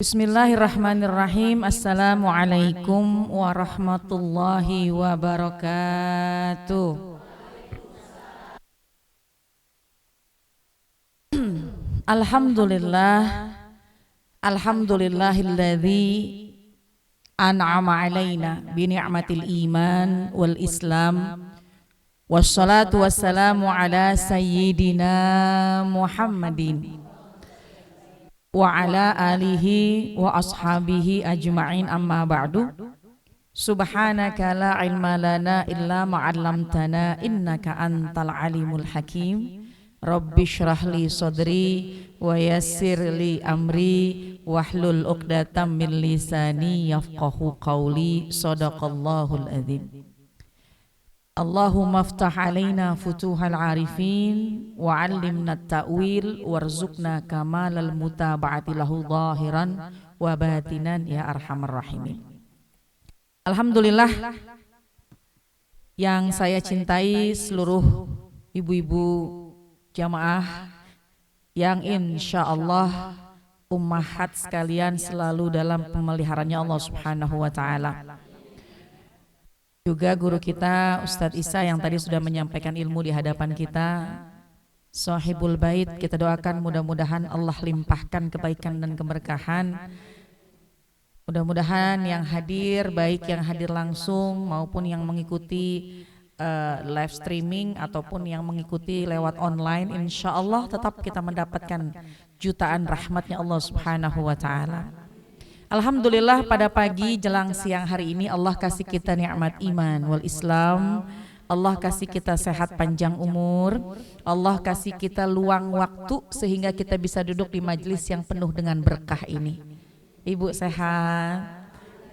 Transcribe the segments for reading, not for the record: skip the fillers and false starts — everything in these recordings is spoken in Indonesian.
Bismillahirrahmanirrahim. Assalamualaikum warahmatullahi wabarakatuh. Alhamdulillahilladzi an'ama alaina bi ni'matil iman wal islam. Wassalatu wassalamu ala sayyidina Muhammadin wa ala alihi wa ashabihi ajma'in, amma ba'du. Subhanaka la ilma lana illa ma'allamtana innaka antal alimul hakim. Rabbi shrah li sadri wa yassir li amri wahlul uqdatam min lisani yafqahu qawli. Sadaqallahul adzim. Allahumma aftah alaina futuhal arifin wa 'allimna at-ta'wil warzuqna kamalal mutaba'ati lahu zahiran wa batinan ya arhamar rahimin. Alhamdulillah, yang saya cintai seluruh ibu-ibu jamaah yang insyaallah ummahat sekalian selalu dalam pemeliharaannya Allah Subhanahu wa taala. Juga guru kita Ustadz Isa yang tadi sudah menyampaikan ilmu di hadapan kita, Sahibul Bait, kita doakan mudah-mudahan Allah limpahkan kebaikan dan keberkahan. Mudah-mudahan yang hadir, baik yang hadir langsung maupun yang mengikuti live streaming ataupun yang mengikuti lewat online, insya Allah tetap kita mendapatkan jutaan rahmatnya Allah Subhanahu wa ta'ala. Alhamdulillah, pada pagi jelang siang hari ini Allah kasih kita nikmat iman wal Islam. Allah kasih kita sehat panjang umur. Allah kasih kita luang waktu sehingga kita bisa duduk di majelis yang penuh dengan berkah ini. Ibu sehat?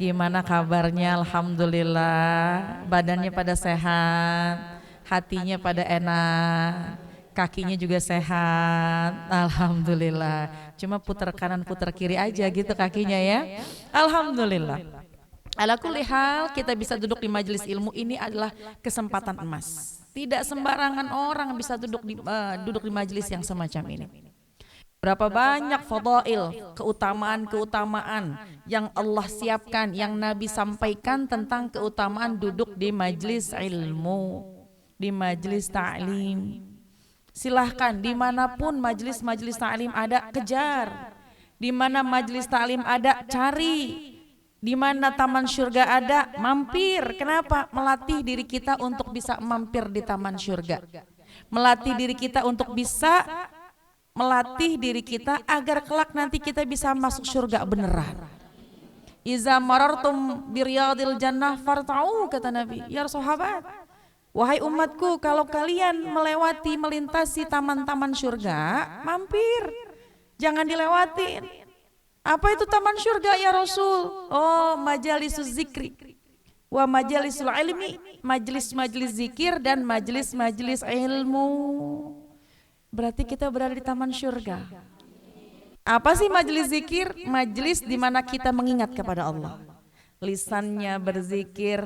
Gimana kabarnya? Alhamdulillah. Badannya pada sehat, hatinya pada enak, kakinya juga sehat. Alhamdulillah. Cuma putar kanan putar kiri aja gitu kakinya ya. Alhamdulillah. Ala kulli hal, kita bisa duduk di majelis ilmu ini adalah kesempatan emas. Tidak sembarangan orang bisa duduk di majelis yang semacam ini. Berapa banyak fadail, keutamaan-keutamaan yang Allah siapkan, yang Nabi sampaikan tentang keutamaan duduk di majelis ilmu, di majelis ta'lim. Silahkan dimanapun majelis-majelis ta'lim ada, kejar. Di mana majelis ta'lim ada, cari. Di mana taman syurga ada, mampir. Kenapa? Melatih diri kita untuk bisa mampir di taman syurga. Melatih diri kita untuk bisa melatih diri kita agar kelak nanti kita bisa masuk syurga beneran. Iza marartum biriyadil jannah farta'u, kata Nabi. Ya sahabat, wahai umatku, kalau kalian melintasi taman-taman syurga, mampir, jangan dilewatin. Apa itu taman syurga ya Rasul? Oh, majalisuz zikri wa majalisul ilmi, majelis-majelis zikir dan majelis-majelis ilmu. Berarti kita berada di taman syurga. Apa sih majelis zikir? Majelis di mana kita mengingat kepada Allah. Lisannya berzikir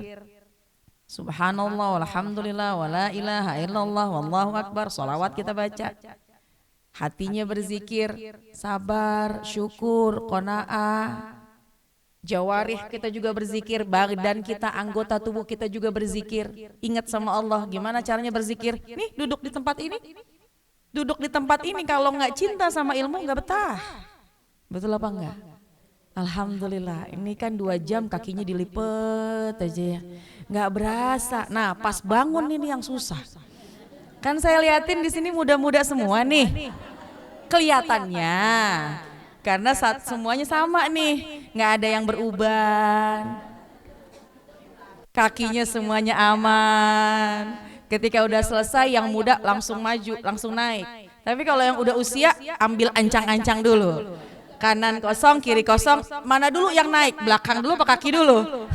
subhanallah, walhamdulillah, wala ilaha illallah, wallahu akbar, salawat kita baca. Hatinya berzikir, sabar, syukur, qanaah. Jawarih kita juga berzikir, badan kita, anggota tubuh kita juga berzikir. Ingat sama Allah. Gimana caranya berzikir? Nih, duduk di tempat ini. Duduk di tempat ini, kalau nggak cinta sama ilmu nggak betah. Betul apa enggak? Alhamdulillah, ini kan 2 jam kakinya dilipet aja ya, nggak berasa. Nah, pas bangun ini yang susah. Kan saya liatin di sini muda-muda semua nih, kelihatannya, karena semuanya sama nih, nggak ada yang beruban, kakinya semuanya aman. Ketika udah selesai, yang muda langsung maju, langsung naik. Tapi kalau yang udah usia, ambil ancang-ancang dulu. Kanan kosong, kiri kosong, mana dulu yang naik? Belakang dulu apa kaki dulu?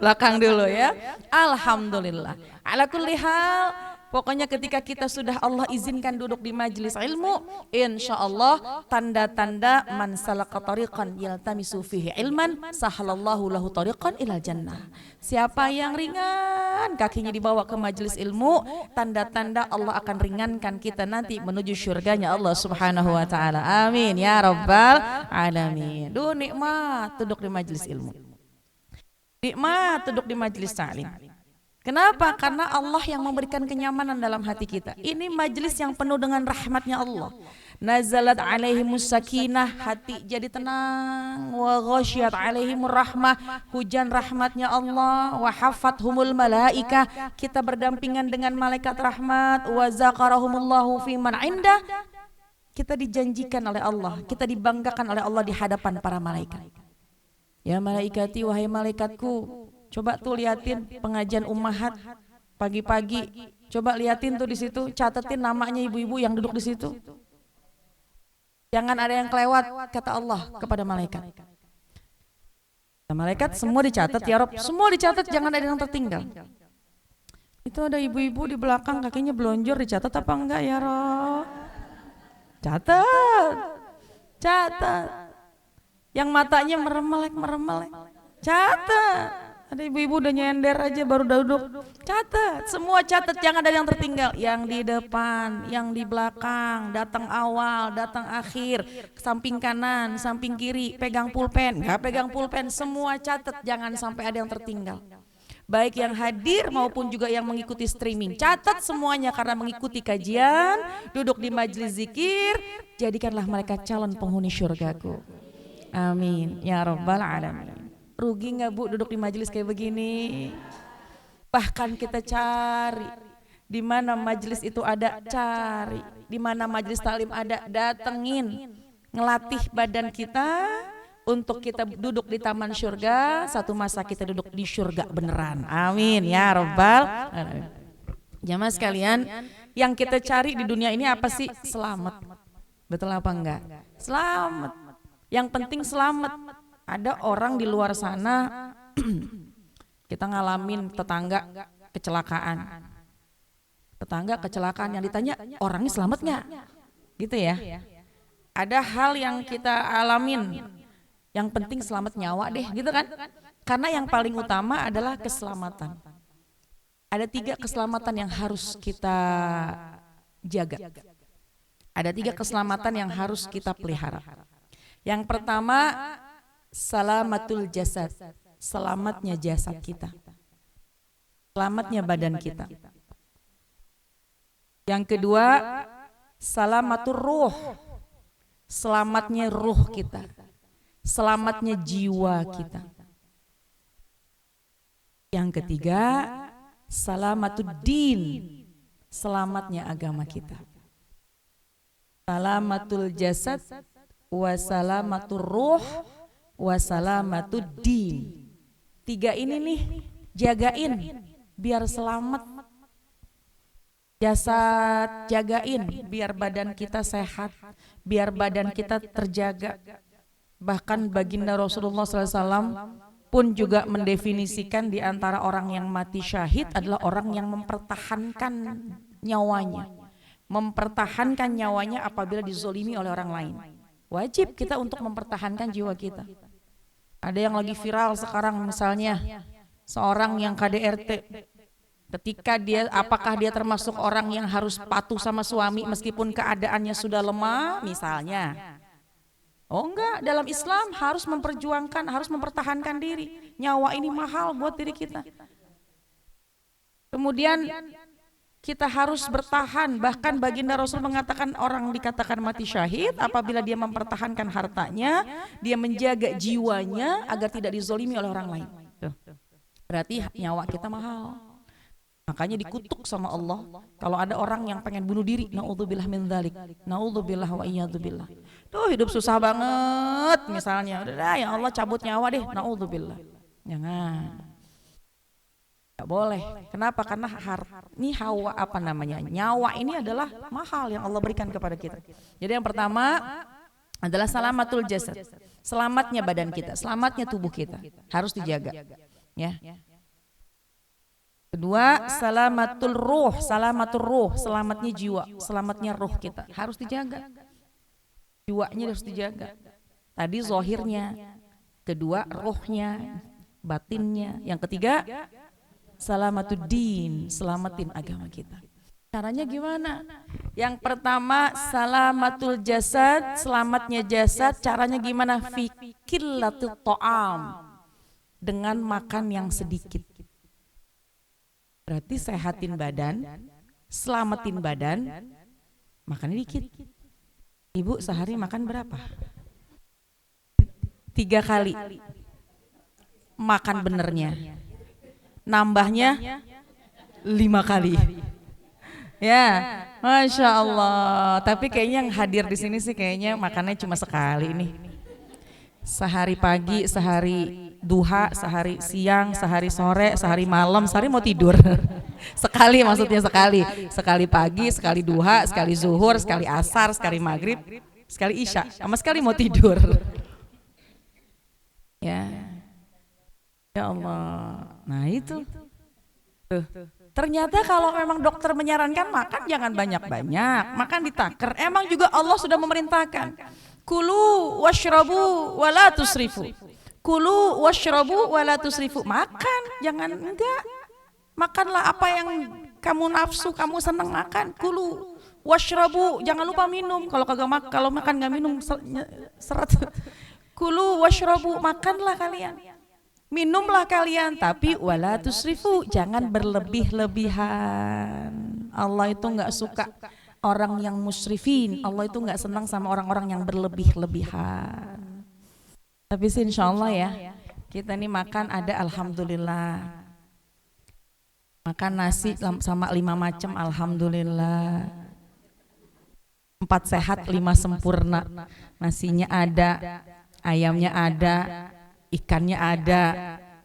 Belakang dulu ya. Alhamdulillah. Ala kulli hal, Pokoknya ketika kita sudah Allah izinkan duduk di majelis ilmu, insya Allah tanda-tanda man salaka tariqan yaltamisu fihi ilman sahalallahu lahu tariqan ilal jannah. Siapa yang ringan kakinya dibawa ke majelis ilmu, tanda-tanda Allah akan ringankan kita nanti menuju surganya Allah Subhanahu wa taala. Amin ya rabbal alamin. Duh, nikmat duduk di majelis ilmu. Nikmat duduk di majelis ta'lim. Kenapa? Karena Allah yang memberikan kenyamanan dalam hati kita. Ini majelis yang penuh dengan rahmatnya Allah. Nazalat alaihimus sakinah, hati jadi tenang. Wa ghasyat alaihimur rahmah, hujan rahmatnya Allah. Wa hafathumul malaikah, kita berdampingan dengan malaikat rahmat. Wa zakarahumullahu fiman indah, kita dijanjikan oleh Allah, kita dibanggakan oleh Allah di hadapan para malaikat. Ya malaikati, wahai malaikatku, coba tuh liatin pengajian ummahat pagi-pagi. Coba liatin tuh di situ, catetin namanya ibu-ibu yang duduk di situ. Jangan ada yang kelewat, kata Allah kepada malaikat. Malaikat semua dicatat ya Rob, semua dicatat, jangan ada yang tertinggal. Itu ada ibu-ibu di belakang kakinya belonjor, dicatat apa enggak ya Rob? Catat, catat. Yang matanya meremelek, catat. Ada ibu-ibu udah nyender aja baru duduk. Catat, semua catat, jangan ada yang tertinggal. Yang di depan, yang di belakang, datang awal, datang akhir, samping kanan, samping kiri, pegang pulpen, nggak pegang pulpen, semua catat, jangan sampai ada yang tertinggal. Baik yang hadir maupun juga yang mengikuti streaming, catat semuanya karena mengikuti kajian, duduk di majelis zikir, jadikanlah mereka calon penghuni syurgaku. Amin ya rabbal alamin. Rugi nggak Bu duduk di majelis kayak begini? Bahkan kita cari di mana majelis itu ada, cari di mana majelis taklim ada, datengin, ngelatih badan kita untuk kita duduk di taman surga. Satu masa kita duduk di surga beneran. Amin ya rabbal alamin. Jamaah sekalian, yang kita cari di dunia ini apa sih? Selamat. Betul apa enggak? Selamat. Yang penting selamat. Ada orang di luar sana, kita ngalamin tetangga kecelakaan. Tetangga kecelakaan, yang ditanya orangnya selamat nggak? Gitu ya. Ada hal yang kita alamin, yang penting selamat nyawa deh, gitu kan? Karena yang paling utama adalah keselamatan. Ada 3 keselamatan yang harus kita jaga. Ada 3 keselamatan yang harus kita pelihara. Yang pertama, salamatul jasad, selamatnya jasad kita, selamatnya badan kita. Yang kedua, salamatul ruh, selamatnya ruh kita, selamatnya jiwa kita. Yang ketiga, salamatul din, selamatnya agama kita. Salamatul jasad, wasalamatul ruh, wasalamatud din. 3 ini nih jagain biar selamat. Jasad jagain biar badan kita sehat, biar badan kita terjaga. Bahkan baginda Rasulullah SAW pun juga mendefinisikan di antara orang yang mati syahid adalah orang yang mempertahankan nyawanya. Mempertahankan nyawanya apabila dizolimi oleh orang lain. Wajib kita untuk mempertahankan jiwa kita. Ada yang lagi viral sekarang misalnya seorang yang KDRT, ketika dia, apakah dia termasuk orang yang harus patuh sama suami meskipun keadaannya sudah lemah misalnya? Oh enggak, dalam Islam harus memperjuangkan, harus mempertahankan diri. Nyawa ini mahal buat diri kita. Kemudian kita harus bertahan, bahkan baginda Rasul mengatakan orang dikatakan mati syahid apabila dia mempertahankan hartanya, dia menjaga jiwanya agar tidak dizolimi oleh orang lain. Berarti nyawa kita mahal. Makanya dikutuk sama Allah kalau ada orang yang pengen bunuh diri, naudzubillah min dzalik, naudzubillah wa iyadzubillah. Tuh hidup susah banget misalnya, udah ya Allah cabut nyawa deh, naudzubillah. Jangan. Gak boleh. Kenapa? Karena ini hawa apa namanya? Nyawa ini adalah mahal yang Allah berikan kepada kita. Jadi yang pertama adalah salamatul jasad, selamatnya badan kita, selamatnya tubuh kita harus dijaga. Ya. Kedua, salamatul ruh, selamatnya jiwa, selamatnya ruh kita harus dijaga. Jiwanya harus dijaga. Tadi zohirnya, kedua ruhnya, batinnya. Yang ketiga, salamatud-din, selamatin agama kita. Caranya gimana? Yang pertama, salamatul jasad, selamatnya jasad. Caranya gimana? Fikillatul ta'am, dengan makan yang sedikit. Berarti sehatin badan, selamatin badan, makannya dikit. Ibu sehari makan berapa? 3 kali. Makan benernya. Nambahnya 5 kali. Ya, Masya Allah. Tapi kayaknya yang hadir di sini sih kayaknya makannya cuma sekali nih. Sehari pagi, sehari duha, sehari siang, sehari sore, sehari malam, sehari mau tidur. Sekali maksudnya sekali. Sekali pagi, sekali duha, sekali zuhur, sekali asar, sekali maghrib, sekali isya, sama sekali mau tidur. Ya. Ya Allah. Nah itu. Tuh. Ternyata kalau memang dokter menyarankan makan jangan banyak-banyak, makan ditaker. Emang juga Allah sudah memerintahkan. Kulu washrabu wala tusrifu. Kulu washrabu wala tusrifu. Makan, jangan enggak. Makanlah apa yang kamu nafsu, kamu senang makan. Kulu washrabu, jangan lupa minum. Kalau makan enggak minum seret. Kulu washrabu, makanlah kalian. Minumlah kalian, tapi wala tusrifu, jangan berlebih-lebihan. Allah itu enggak suka orang yang musrifin. Allah itu enggak senang sama orang-orang yang berlebih-lebihan. Tapi sih insya Allah ya, kita nih makan ada alhamdulillah. Makan nasi sama 5 macam alhamdulillah. 4 sehat 5 sempurna. Nasinya ada, ayamnya ada, ikannya ada,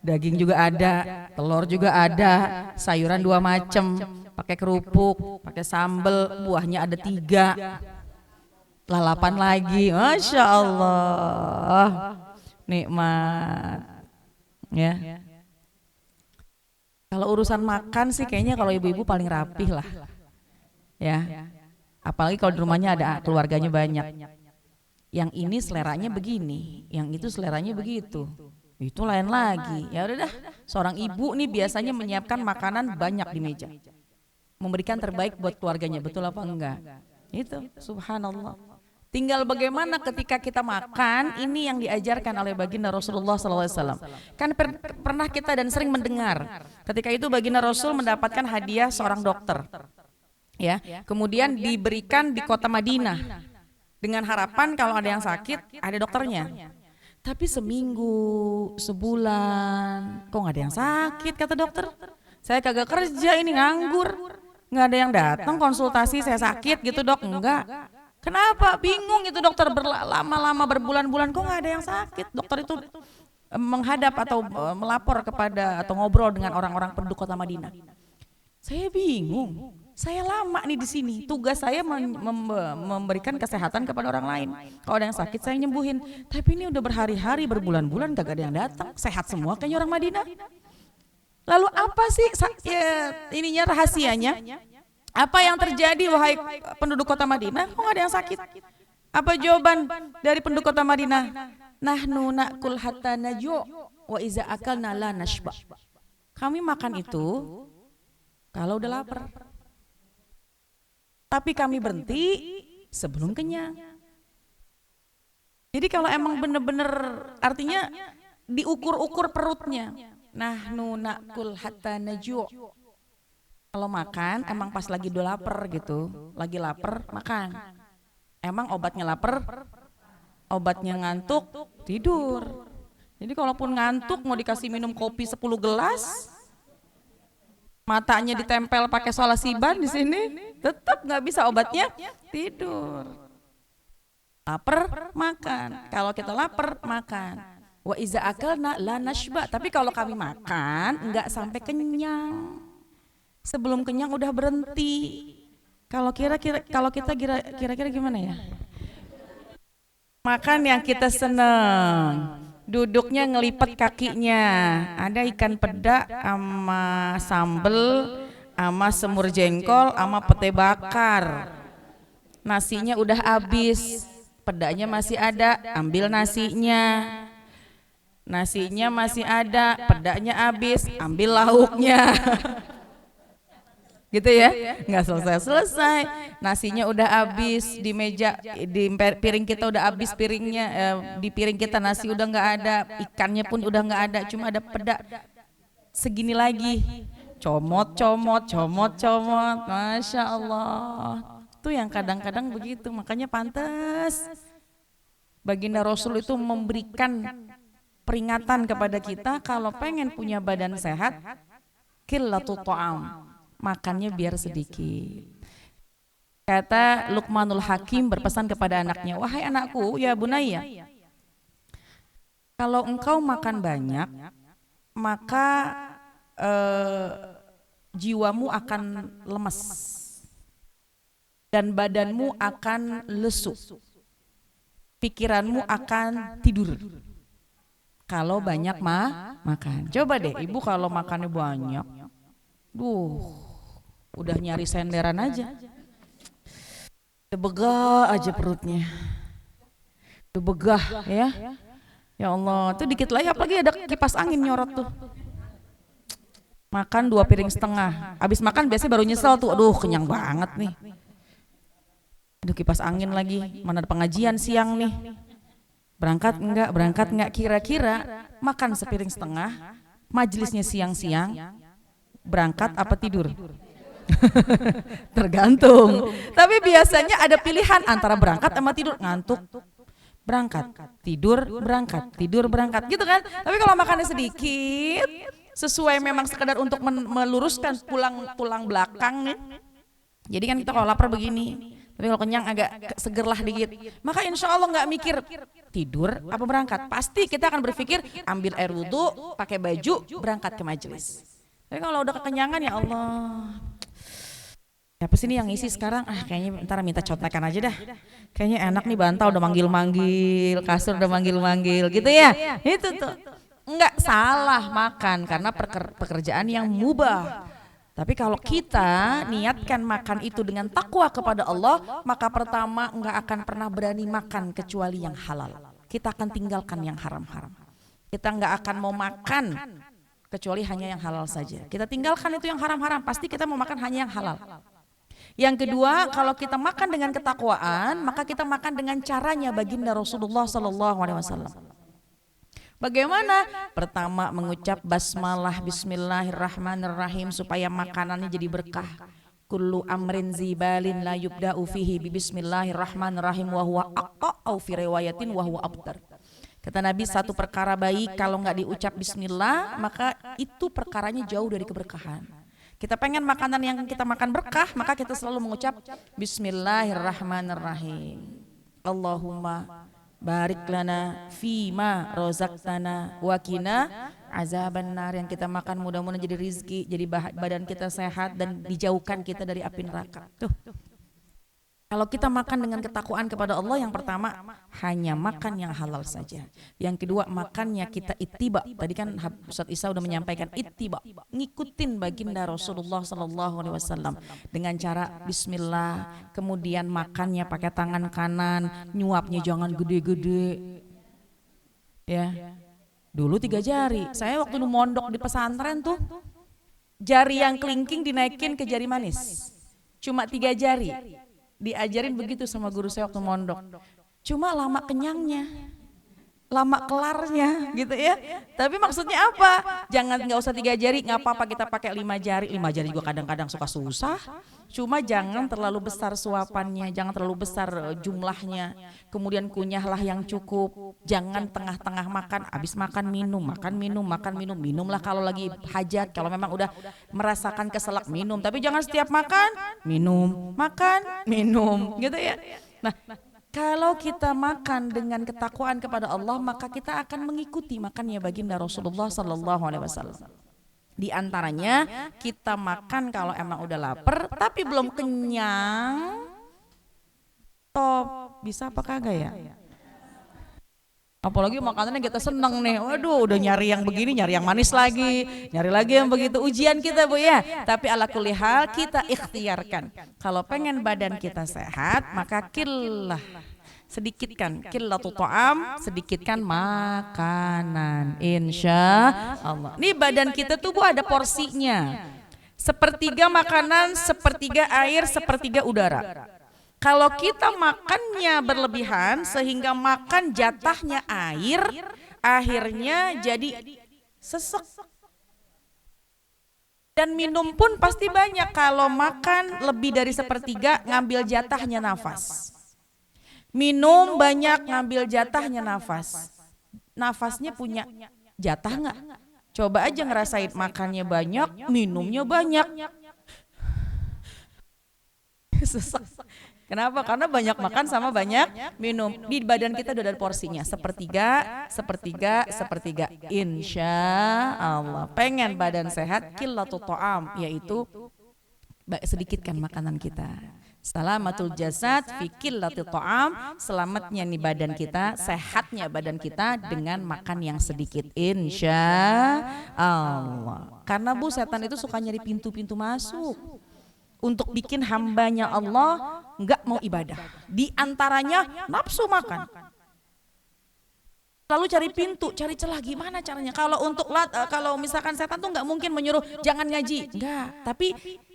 daging juga ada, telur juga ada, sayuran 2 macam, pakai kerupuk, pakai sambal, buahnya ada 3, lalapan lagi, Masya Allah, nikmat. Ya. Kalau urusan makan sih kayaknya kalau ibu-ibu paling rapih lah, ya. Apalagi kalau di rumahnya ada keluarganya banyak. Yang ini seleranya begini, yang itu seleranya begitu. Itu lain lagi. Ya udah dah, seorang ibu nih biasanya menyiapkan makanan banyak di meja. Memberikan terbaik buat keluarganya, betul apa enggak? Itu, subhanallah. Tinggal bagaimana ketika kita makan, ini yang diajarkan oleh baginda Rasulullah SAW. Kan pernah kita dan sering mendengar, ketika itu baginda Rasul mendapatkan hadiah seorang dokter. Ya, kemudian diberikan di kota Madinah. Dengan harapan kalau ada yang sakit, ada dokternya. Tapi seminggu, sebulan, kok nggak ada yang sakit kata dokter. Saya kagak kerja ini nganggur, nggak ada yang datang konsultasi saya sakit gitu dok, enggak. Kenapa? Bingung itu dokter, lama-lama berbulan-bulan kok nggak ada yang sakit. Dokter itu menghadap atau melapor kepada atau ngobrol dengan orang-orang penduduk kota Madinah. Saya bingung. Saya lama nih di sini. Tugas saya memberikan kesehatan kepada orang lain. Kalau ada yang sakit saya nyembuhin. Tapi ini udah berhari-hari, berbulan-bulan kagak ada yang datang. Sehat semua kayaknya orang Madinah. Lalu apa sih ininya rahasianya? Apa yang terjadi wahai penduduk kota Madinah? Kok gak ada yang sakit? Apa jawaban dari penduduk kota Madinah? Nahnu na'kul hatta najuu wa iza akalna la nashba. Kami makan itu kalau udah lapar. Tapi kami berhenti sebelum kenyang. Jadi kalau emang bener-bener artinya diukur-ukur perutnya. Nahnu na'kul hatta najuu. Kalau makan emang pas lagi udah lapar gitu, lagi lapar makan. Emang obatnya lapar, obatnya ngantuk, tidur. Jadi kalaupun ngantuk mau dikasih minum kopi 10 gelas, matanya ditempel pakai solasiban di sini, tetap nggak bisa obatnya, tidur. Lapar makan. Kalau kita lapar makan. Wa iza akalna la nashba. Tapi kalau kami makan nggak sampai kenyang. Sebelum kenyang udah berhenti. Kalau kita kira-kira gimana ya? Makan yang kita seneng, Duduknya ngelipet kakinya. Ada ikan peda sama sambel, sama semur jengkol, sama pete bakar. Nasinya udah habis, pedanya masih ada, ambil nasinya. Nasinya masih ada, pedanya habis, ambil lauknya. Gitu ya, nggak selesai. Nasinya udah habis di meja, di piring kita udah habis piringnya, di piring kita nasi udah nggak ada, ikannya pun udah nggak ada, cuma ada peda segini lagi. Comot, masya Allah. Itu yang kadang-kadang begitu, makanya pantas baginda Rasul itu memberikan peringatan kepada kita kalau pengen punya badan sehat, qillatut ta'am, makannya biar sedikit. Kata Luqmanul Hakim berpesan kepada anaknya, wahai anakku, ya bunaya, kalau engkau makan banyak, maka jiwamu akan lemes dan badanmu akan lesu, pikiranmu akan tidur kalau banyak makan. Coba deh ibu kalau makannya banyak, udah nyari senderan aja, udah begah aja perutnya, udah begah ya. Ya Allah, tuh dikit lagi apalagi ada kipas angin nyorot tuh. Makan 2 piring setengah, habis makan biasanya baru nyesel tuh, aduh kenyang banget nih. Aduh kipas angin lagi, mana ada pengajian siang nih. Berangkat enggak, kira-kira makan sepiring setengah, majelisnya siang-siang, berangkat apa tidur? Tergantung. Tapi biasanya ada pilihan antara berangkat sama tidur, ngantuk. Berangkat, tidur, berangkat, gitu kan? Tapi kalau makannya sedikit, sesuai memang sekedar untuk meluruskan tulang belakang nih. Jadi kan kita kalau lapar begini, tapi kalau kenyang agak seger lah dikit. Maka insya Allah nggak mikir tidur apa berangkat. Pasti kita akan berpikir ambil air wudhu, pakai baju, berangkat ke majelis. Tapi kalau udah kekenyangan, ya Allah, siapa sih ini yang isi sekarang? Kayaknya ntar minta contekan aja dah. Kayaknya enak nih, bantal udah manggil-manggil, kasur udah manggil-manggil gitu ya. Itu tuh. Enggak salah makan karena pekerjaan yang mubah. Tapi kalau kita niatkan makan itu dengan takwa kepada Allah, maka pertama enggak akan pernah berani makan kecuali yang halal. Kita akan tinggalkan yang haram-haram. Kita enggak akan mau makan kecuali hanya yang halal saja. Kita tinggalkan itu yang haram-haram, pasti kita mau makan hanya yang halal. Yang kedua, kalau kita makan dengan ketakwaan, maka kita makan dengan caranya baginda Rasulullah SAW. Bagaimana? Pertama mengucap basmalah, bismillahirrahmanirrahim, supaya makanannya jadi berkah. Kullu amrin zibalin la yubda'u fihi bi bismillahirrahmanirrahim wa huwa aqa'u fi riwayatin wa huwa abtar. Kata Nabi, satu perkara baik kalau nggak diucap bismillah, maka itu perkaranya jauh dari keberkahan. Kita pengen makanan yang kita makan berkah, maka kita selalu mengucap bismillahirrahmanirrahim. Allahumma barik lana fima rozaqtana wa qina azabannar. Yang kita makan mudah-mudahan jadi rizki, jadi badan kita sehat dan dijauhkan kita dari api neraka. Tuh. Kalau kita makan dengan ketakwaan kepada Allah, yang pertama hanya makan yang halal saja. Yang kedua makannya kita ittiba. Tadi kan Ustaz Isa udah menyampaikan ittiba, ngikutin baginda Rasulullah SAW dengan cara bismillah. Kemudian makannya pakai tangan kanan, nyuapnya jangan gede-gede. Ya. Dulu 3 jari. Saya waktu mondok di pesantren tuh, jari yang kelingking dinaikin ke jari manis. Cuma 3 jari. Diajarin begitu sama guru saya waktu mondok. Cuma lama kenyangnya, lama kelarnya gitu ya. Tapi maksudnya apa? Nggak usah 3 jari, nggak apa-apa kita pakai 5 jari. 5 jari juga kadang-kadang suka susah. Cuma jangan terlalu besar suapannya, jangan terlalu besar jumlahnya. Kemudian kunyahlah yang cukup. Jangan tengah-tengah makan, habis makan minum, minumlah kalau lagi hajat. Kalau memang udah merasakan keselak minum, tapi jangan setiap makan minum, gitu ya. Nah, kalau kita makan dengan ketakwaan kepada Allah, maka kita akan mengikuti makannya baginda Rasulullah SAW. Di antaranya kita makan kalau emang udah lapar tapi belum kenyang, top bisa apa kagak ya? Apalagi makanannya kita seneng nih, waduh udah nyari yang begini, nyari yang manis lagi, nyari lagi yang begitu, ujian kita Bu ya. Tapi ala kulli hal kita ikhtiarkan. Kalau pengen badan kita sehat, maka killah, sedikitkan, qillatu ta'am, sedikitkan makanan, insya Allah. Nih badan kita tuh Bu ada porsinya, sepertiga makanan, sepertiga air, sepertiga udara. Kalau kita makannya berlebihan sehingga makan jatahnya air, akhirnya jadi sesek. Dan minum pun pasti banyak. Kalau makan lebih dari sepertiga, ngambil jatahnya nafas. Minum banyak, ngambil jatahnya nafas. Nafasnya punya jatah nggak? Coba aja ngerasain, makannya banyak, minumnya banyak. Sesek. Kenapa? Karena banyak makan sama banyak minum. Di badan kita udah ada porsinya, sepertiga, sepertiga, sepertiga. Insya Allah. Pengen badan sehat, qillatu ta'am, yaitu sedikitkan makanan kita. Salamatul jasad fi qillati ta'am, selamatnya nih badan kita, sehatnya badan kita dengan makan yang sedikit. Insya Allah. Karena Bu, setan itu suka nyari pintu-pintu masuk untuk bikin hambanya Allah nggak mau ibadah. Di antaranya nafsu makan. Lalu cari pintu, cari celah, gimana caranya? Kalau untuk kalau misalkan setan tuh nggak mungkin menyuruh jangan ngaji, enggak. Tapi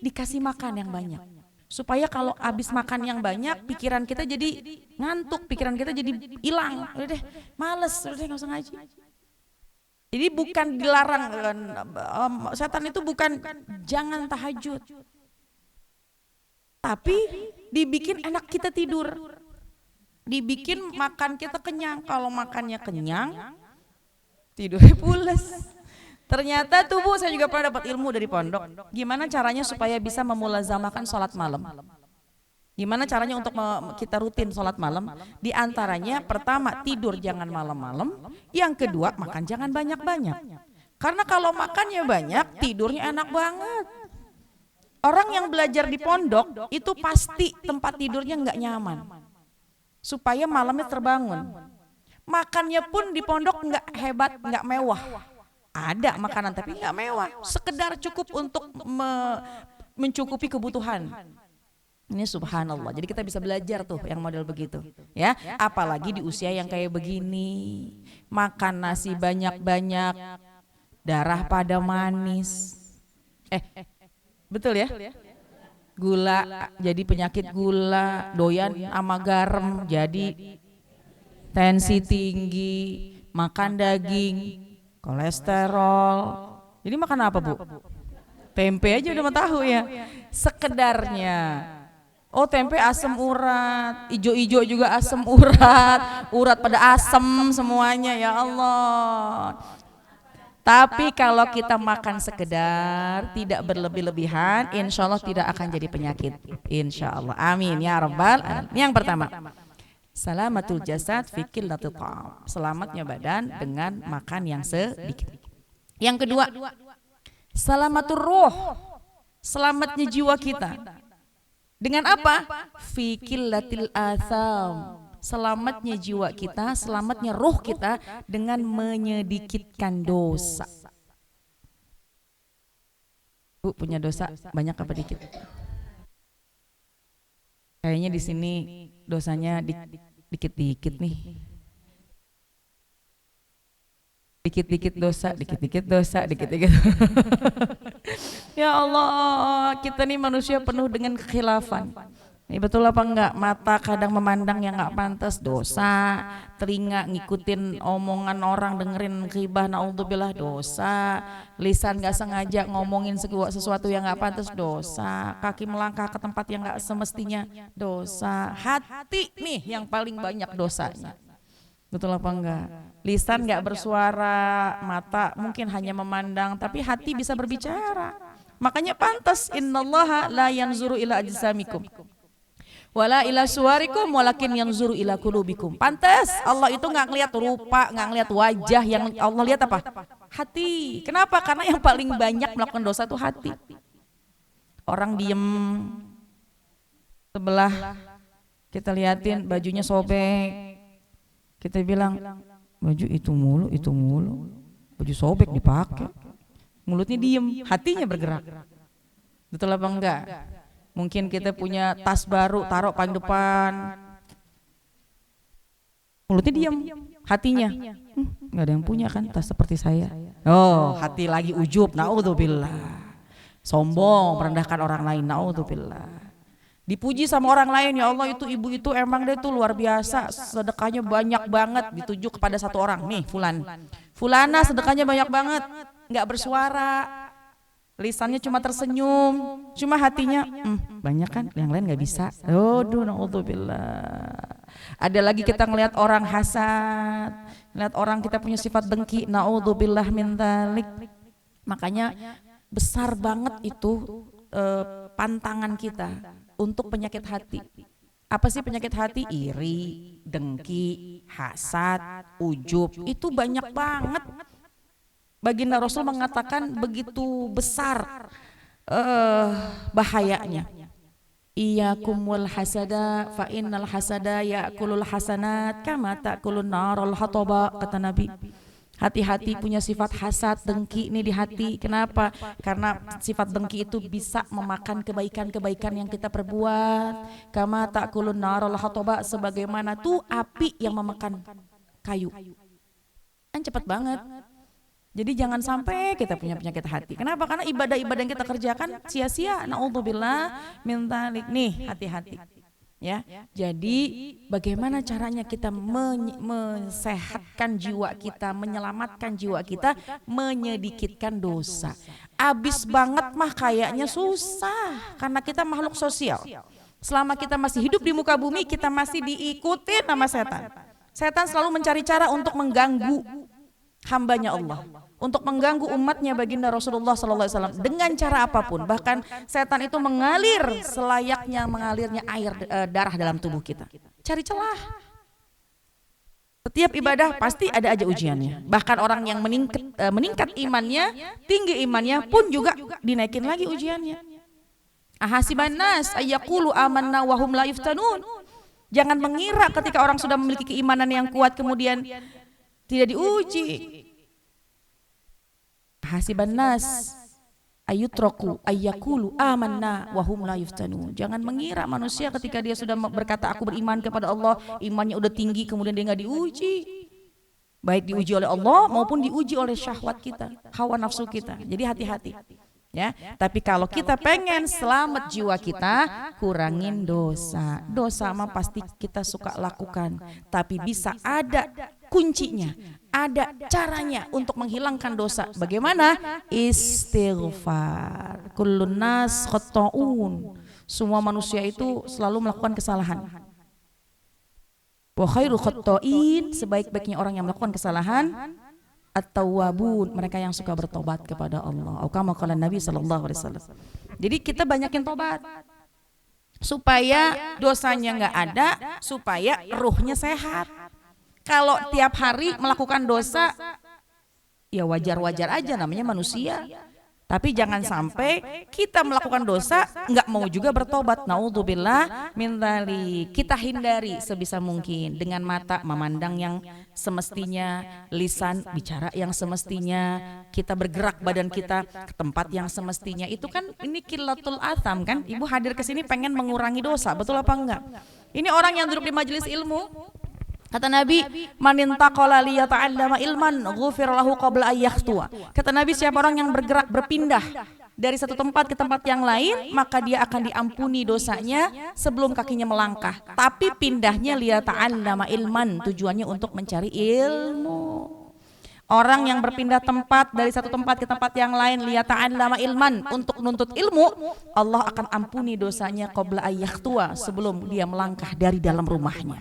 dikasih makan yang banyak. Supaya kalau habis makan yang banyak, pikiran kita jadi ngantuk, pikiran kita jadi hilang. Udah deh, males, udah deh nggak usah ngaji. Jadi bukan dilarang, setan itu bukan jangan tahajud. Tapi dibikin enak kita tidur, dibikin makan kita kenyang. Kalau makannya kenyang, tidurnya pules. Ternyata tuh Bu, saya juga pernah dapat ilmu dari pondok. Gimana caranya supaya bisa memulazamakan sholat malam? Gimana caranya untuk kita rutin sholat malam? Di antaranya pertama, tidur jangan malam-malam. Yang kedua, makan jangan banyak-banyak. Karena kalau makannya banyak, tidurnya enak banget. Orang yang belajar di pondok itu pasti tempat tidurnya nggak nyaman, supaya malamnya terbangun. Makannya pun di pondok nggak hebat, nggak mewah. Ada makanan tapi nggak mewah, sekedar cukup untuk mencukupi kebutuhan. Ini subhanallah. Jadi kita bisa belajar tuh yang model begitu, ya. Apalagi di usia yang kayak begini, makan nasi banyak-banyak, darah pada manis. Betul ya? Gula, jadi penyakit gula, doyan sama garam, jadi tensi tinggi, makan daging, kolesterol. Jadi makan apa Bu? Tempe aja udah mau tahu ya. Sekedarnya. Oh tempe asam urat, ijo-ijo juga asam urat, urat pada asam semuanya, ya Allah. Tapi kalau kita makan sekedar, tidak berlebih-lebihan, insya Allah tidak akan jadi penyakit. Insya Allah. Amin ya rabbal alamin. Yang pertama, salamatul jasad fi qillati ta'am, selamatnya badan dengan makan yang sedikit. Yang kedua, salamatul ruh, selamatnya jiwa kita. Dengan apa? Fi qillatil atham, selamatnya jiwa kita, selamatnya ruh kita dengan menyedikitkan dosa. Bu punya dosa banyak apa dikit? Kayaknya di sini dosanya dikit-dikit nih. Dikit-dikit dosa, dikit-dikit dosa, dikit-dikit. Ya Allah, kita nih manusia penuh dengan kekhilafan. Ini betul apa enggak? Mata kadang memandang yang enggak pantas, dosa. Telinga ngikutin omongan orang, dengerin ghibah, naudzubillah, dosa. Lisan enggak sengaja ngomongin sesuatu yang enggak pantas, dosa. Kaki melangkah ke tempat yang enggak semestinya, dosa. Hati nih yang paling banyak dosanya. Betul apa enggak? Lisan enggak bersuara, mata mungkin hanya memandang, tapi hati bisa berbicara. Makanya pantas, innallaha la yanzuru ila ajsamikum wala ila suwarikum walakin yanzuru ila qulubikum. Pantas Allah itu nggak ngelihat rupa, nggak ngelihat wajah, yang Allah lihat apa? Hati. Kenapa? Karena yang paling banyak melakukan dosa itu hati. Orang diem sebelah, kita liatin bajunya sobek, kita bilang Baju itu mulu. Baju sobek dipakai. Mulutnya diem, hatinya bergerak. Betul apa enggak? Mungkin kita punya tas baru, taruh paling depan. Mulutnya diem, hatinya nggak ada yang punya kan tas seperti saya. Oh, hati lagi ujub, naudzubillah. Sombong, merendahkan orang lain, naudzubillah. Dipuji sama orang lain, ya Allah itu ibu itu emang dia tuh luar biasa, sedekahnya banyak banget, dituju kepada satu orang. Nih Fulana sedekahnya banyak banget, nggak bersuara, lisannya cuma tersenyum, cuma hatinya banyak kan, yang lain nggak bisa. Aduh, naudzubillah. Ada lagi kita ngelihat orang hasad, ngelihat orang kita punya sifat dengki, naudzubillah min dzalik. Makanya besar banget itu pantangan kita untuk penyakit hati. Apa sih penyakit hati? Iri, dengki, hasad, ujub. Itu banyak banget. Baginda Rasul mengatakan begitu besar bahayanya. Iyyakum wal hasada fa innal hasada ya'kulul hasanat kama ta'kulun narul hataba, kata Nabi. Hati-hati punya sifat hasad, dengki ini di hati. Kenapa? Karena sifat dengki itu bisa memakan kebaikan-kebaikan yang kita perbuat. Kama ta'kulun narul hataba, sebagaimana tuh api yang memakan kayu. Kan cepat banget. Jadi jangan sampai kita punya penyakit hati. Kenapa? Karena ibadah-ibadah yang kita kerjakan sia-sia. Naudzubillah min dzalik. Nih, hati-hati. Ya, jadi bagaimana caranya kita mensehatkan jiwa kita, menyelamatkan jiwa kita, menyedikitkan dosa. Abis banget mah kayaknya susah, karena kita makhluk sosial. Selama kita masih hidup di muka bumi, kita masih diikuti sama setan. Setan selalu mencari cara untuk mengganggu hambanya Allah, untuk mengganggu umatnya baginda Rasulullah SAW dengan cara apapun. Bahkan setan itu mengalir selayaknya mengalirnya air darah dalam tubuh kita. Cari celah. Setiap ibadah pasti ada aja ujiannya. Bahkan orang yang meningkat imannya, tinggi imannya pun juga dinaikin lagi ujiannya. Ahasiban nas ayyaqulu amanna wa hum la yuftanun. Jangan mengira ketika orang sudah memiliki keimanan yang kuat kemudian tidak diuji. Hasiban nas ayutraku ayyakulu amanna wa hum la yuftanun. Jangan mengira manusia ketika dia sudah berkata aku beriman kepada Allah, imannya udah tinggi kemudian dia nggak diuji. Baik diuji oleh Allah maupun diuji oleh syahwat kita, hawa nafsu kita. Jadi hati-hati. Ya, tapi kalau kita pengen selamat jiwa kita, kurangin dosa. Dosa mah pasti kita suka lakukan, tapi bisa ada kuncinya, ada caranya untuk menghilangkan dosa. Bagaimana? Istighfar. Kullun nas khata'un. Semua manusia itu selalu melakukan kesalahan. Wa khairu khata'in, sebaik-baiknya orang yang melakukan kesalahan at-tawwabun, mereka yang suka bertobat kepada Allah. Atau kama qala Nabi sallallahu alaihi wasallam. Jadi kita banyakin tobat supaya dosanya nggak ada, supaya ruhnya sehat. Kalau tiap hari melakukan dosa, ya wajar-wajar aja, namanya manusia. Tapi jangan sampai kita melakukan dosa nggak mau juga bertobat. Naudzubillah min dzalik. Kita hindari sebisa mungkin. Dengan mata memandang yang semestinya, lisan bicara yang semestinya, kita bergerak badan kita ke tempat yang semestinya. Itu kan ini qillatul atham kan. Ibu hadir ke sini pengen mengurangi dosa, betul apa enggak? Ini orang yang duduk di majelis ilmu. Kata Nabi, man intaqala liyata'allama ilman ghufir lahu qabla ayyahtua. Kata Nabi, siapa orang yang bergerak berpindah dari satu tempat ke tempat yang lain, maka dia akan diampuni dosanya sebelum kakinya melangkah. Tapi pindahnya liyata'allama ilman, tujuannya untuk mencari ilmu. Orang yang berpindah tempat dari satu tempat ke tempat yang lain liyata'allama ilman, untuk menuntut ilmu, Allah akan ampuni dosanya qabla ayyahtua, sebelum dia melangkah dari dalam rumahnya.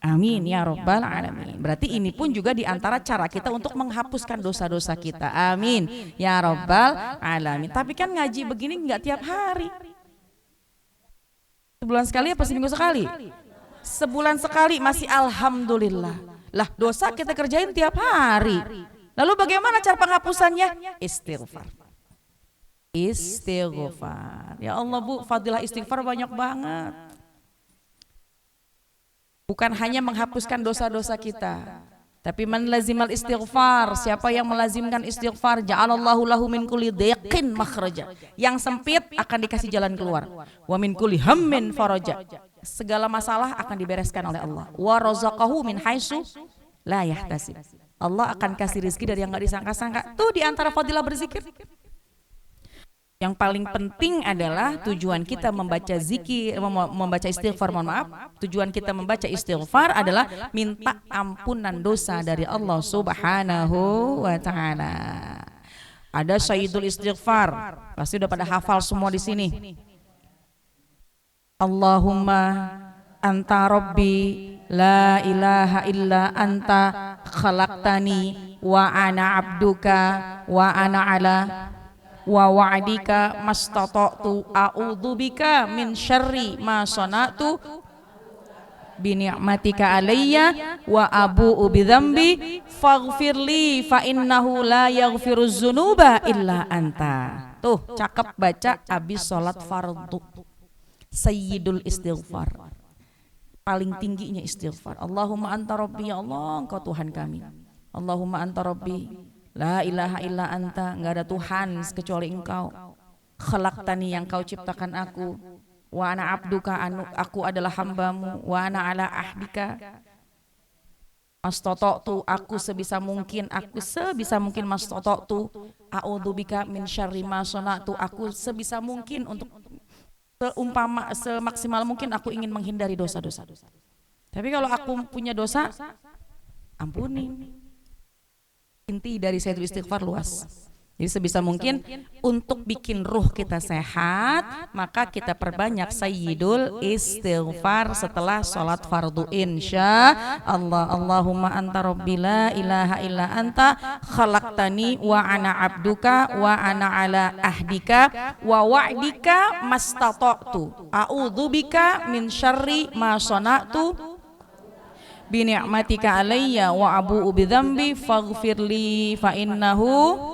Amin ya Rabbal Alamin. Berarti ini pun juga diantara cara kita untuk menghapuskan dosa-dosa kita. Amin ya Rabbal Alamin. Tapi kan ngaji begini nggak tiap hari. Sebulan sekali apa seminggu sekali? Sebulan sekali masih alhamdulillah. Lah dosa kita kerjain tiap hari. Lalu bagaimana cara penghapusannya? Istighfar. Istighfar. Ya Allah Bu, fadilah istighfar banyak banget. Bukan hanya menghapuskan dosa-dosa kita, Tapi man lazimal istighfar, siapa yang melazimkan istighfar, ja'alallahu lahu min kulli dhiqin makhraja. Yang sempit akan dikasih jalan keluar. Wa min kulli hammin faraja. Segala masalah akan dibereskan oleh Allah. Wa razaqahu min haitsu la yahtasib. Allah akan kasih rezeki dari yang enggak disangka-sangka. Tuh di antara fadilah berzikir. Yang paling penting adalah tujuan kita membaca zikir, membaca istighfar, mohon maaf. Tujuan kita membaca istighfar adalah minta ampunan dosa dari Allah Subhanahu wa taala. Ada Sayyidul Istighfar. Pasti udah pada hafal semua di sini. Allahumma anta rabbi la ilaha illa anta khalaqtani wa ana abduka wa ana ala wa wa'dika mastata'tu a'udzubika min syarri ma sana'tu bi ni'matika alayya wa abu'u bi dzambi faghfirli fa innahu la yaghfiruz dzunuba illa anta. Tuh cakep baca habis salat fardu. Sayyidul istighfar. Paling tingginya istighfar. Allahumma anta rabbi, ya Allah engkau Tuhan kami. Allahumma anta rabbi la ilaha illa anta, enggak ada Tuhan kecuali engkau. Khalaqtani, yang kau ciptakan aku. Wa ana abduka, aku adalah hambamu. Wa ana ala ahdika mastata'tu, aku sebisa mungkin mastata'tu a'udzubika min syarri ma sana'tu, aku sebisa mungkin untuk semaksimal mungkin aku ingin menghindari dosa-dosa. Tapi kalau aku punya dosa, ampuni. Inti dari Sayyidul Istighfar luas. Jadi sebisa mungkin untuk bikin ruh kita sehat, maka kita perbanyak Sayyidul Istighfar setelah sholat fardu insya Allah. Allahumma anta rabbi la ilaha illa anta khalaqtani wa ana abduka wa ana ala ahdika wa wa'dika mastata'tu a'udzubika min syarri ma sana'tu bi ni'matika alayya wa abu'u bi dzambi faghfirli fa innahu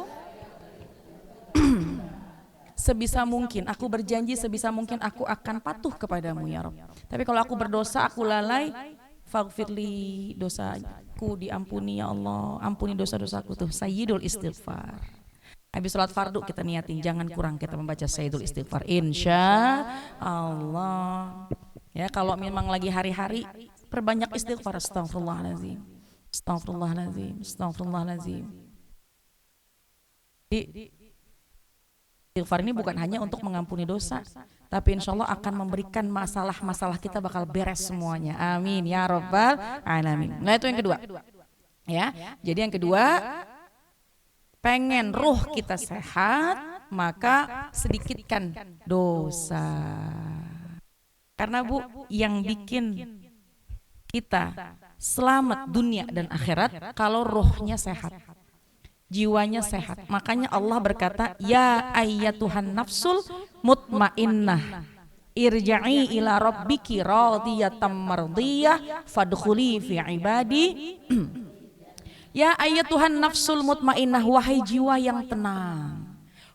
sebisa mungkin aku berjanji, sebisa mungkin aku akan patuh kepadamu ya Rabb. Tapi kalau aku berdosa, aku lalai, faghfirli, dosaku diampuni ya Allah, ampuni dosa-dosaku. Tuh Sayyidul Istighfar. Habis sholat fardu kita niatin, jangan kurang kita membaca Sayyidul Istighfar insya Allah. Ya kalau memang lagi hari-hari, perbanyak istighfar. Astaghfirullahaladzim, astaghfirullahaladzim, astaghfirullahaladzim. Istighfar ini bukan hanya untuk mengampuni dosa, tapi insya Allah akan memberikan masalah-masalah kita bakal beres semuanya. Amin ya Rabbal alamin. Nah itu yang kedua. Ya, jadi yang kedua, pengen ruh kita sehat, maka sedikitkan dosa. Karena Bu, yang bikin kita selamat dunia dan akhirat kalau rohnya sehat, jiwanya sehat. Makanya Allah berkata, ya ayyatuhan nafsul mutmainnah irja'i ila rabbiki radiyatan mardiyah fadkhuli fi ibadi. Ya ayyatuhan nafsul mutmainnah, wahai jiwa yang tenang,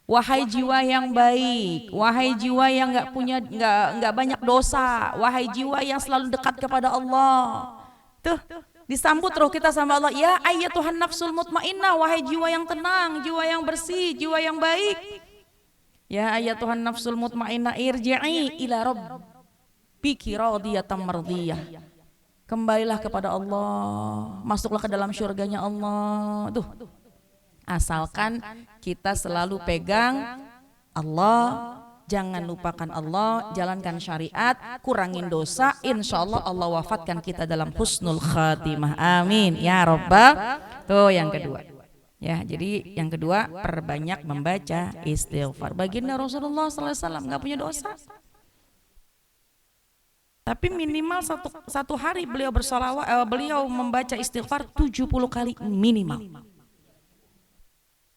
wahai jiwa yang baik, wahai jiwa yang enggak banyak dosa, wahai jiwa yang selalu dekat kepada Allah. Tuh disambut roh kita sama Allah. Ya ayyatuhan nafsul mutmainnah, wahai jiwa yang tenang, jiwa yang bersih, jiwa yang baik. Ya ayyatuhan nafsul mutmainnah irji'i ila rabbiki radiyatan mardiyah. Kembalilah kepada Allah, masuklah ke dalam syurganya Allah. Tuh, asalkan kita selalu pegang Allah, jangan lupakan Allah, jalankan syariat, kurangin dosa, insya Allah Allah wafatkan kita dalam husnul khatimah. Amin ya Rabbal. Tuh yang kedua. Ya, jadi yang kedua, perbanyak membaca istighfar. Baginda Rasulullah SAW nggak punya dosa, tapi minimal satu hari beliau bersolawat, beliau membaca istighfar 70 kali minimal.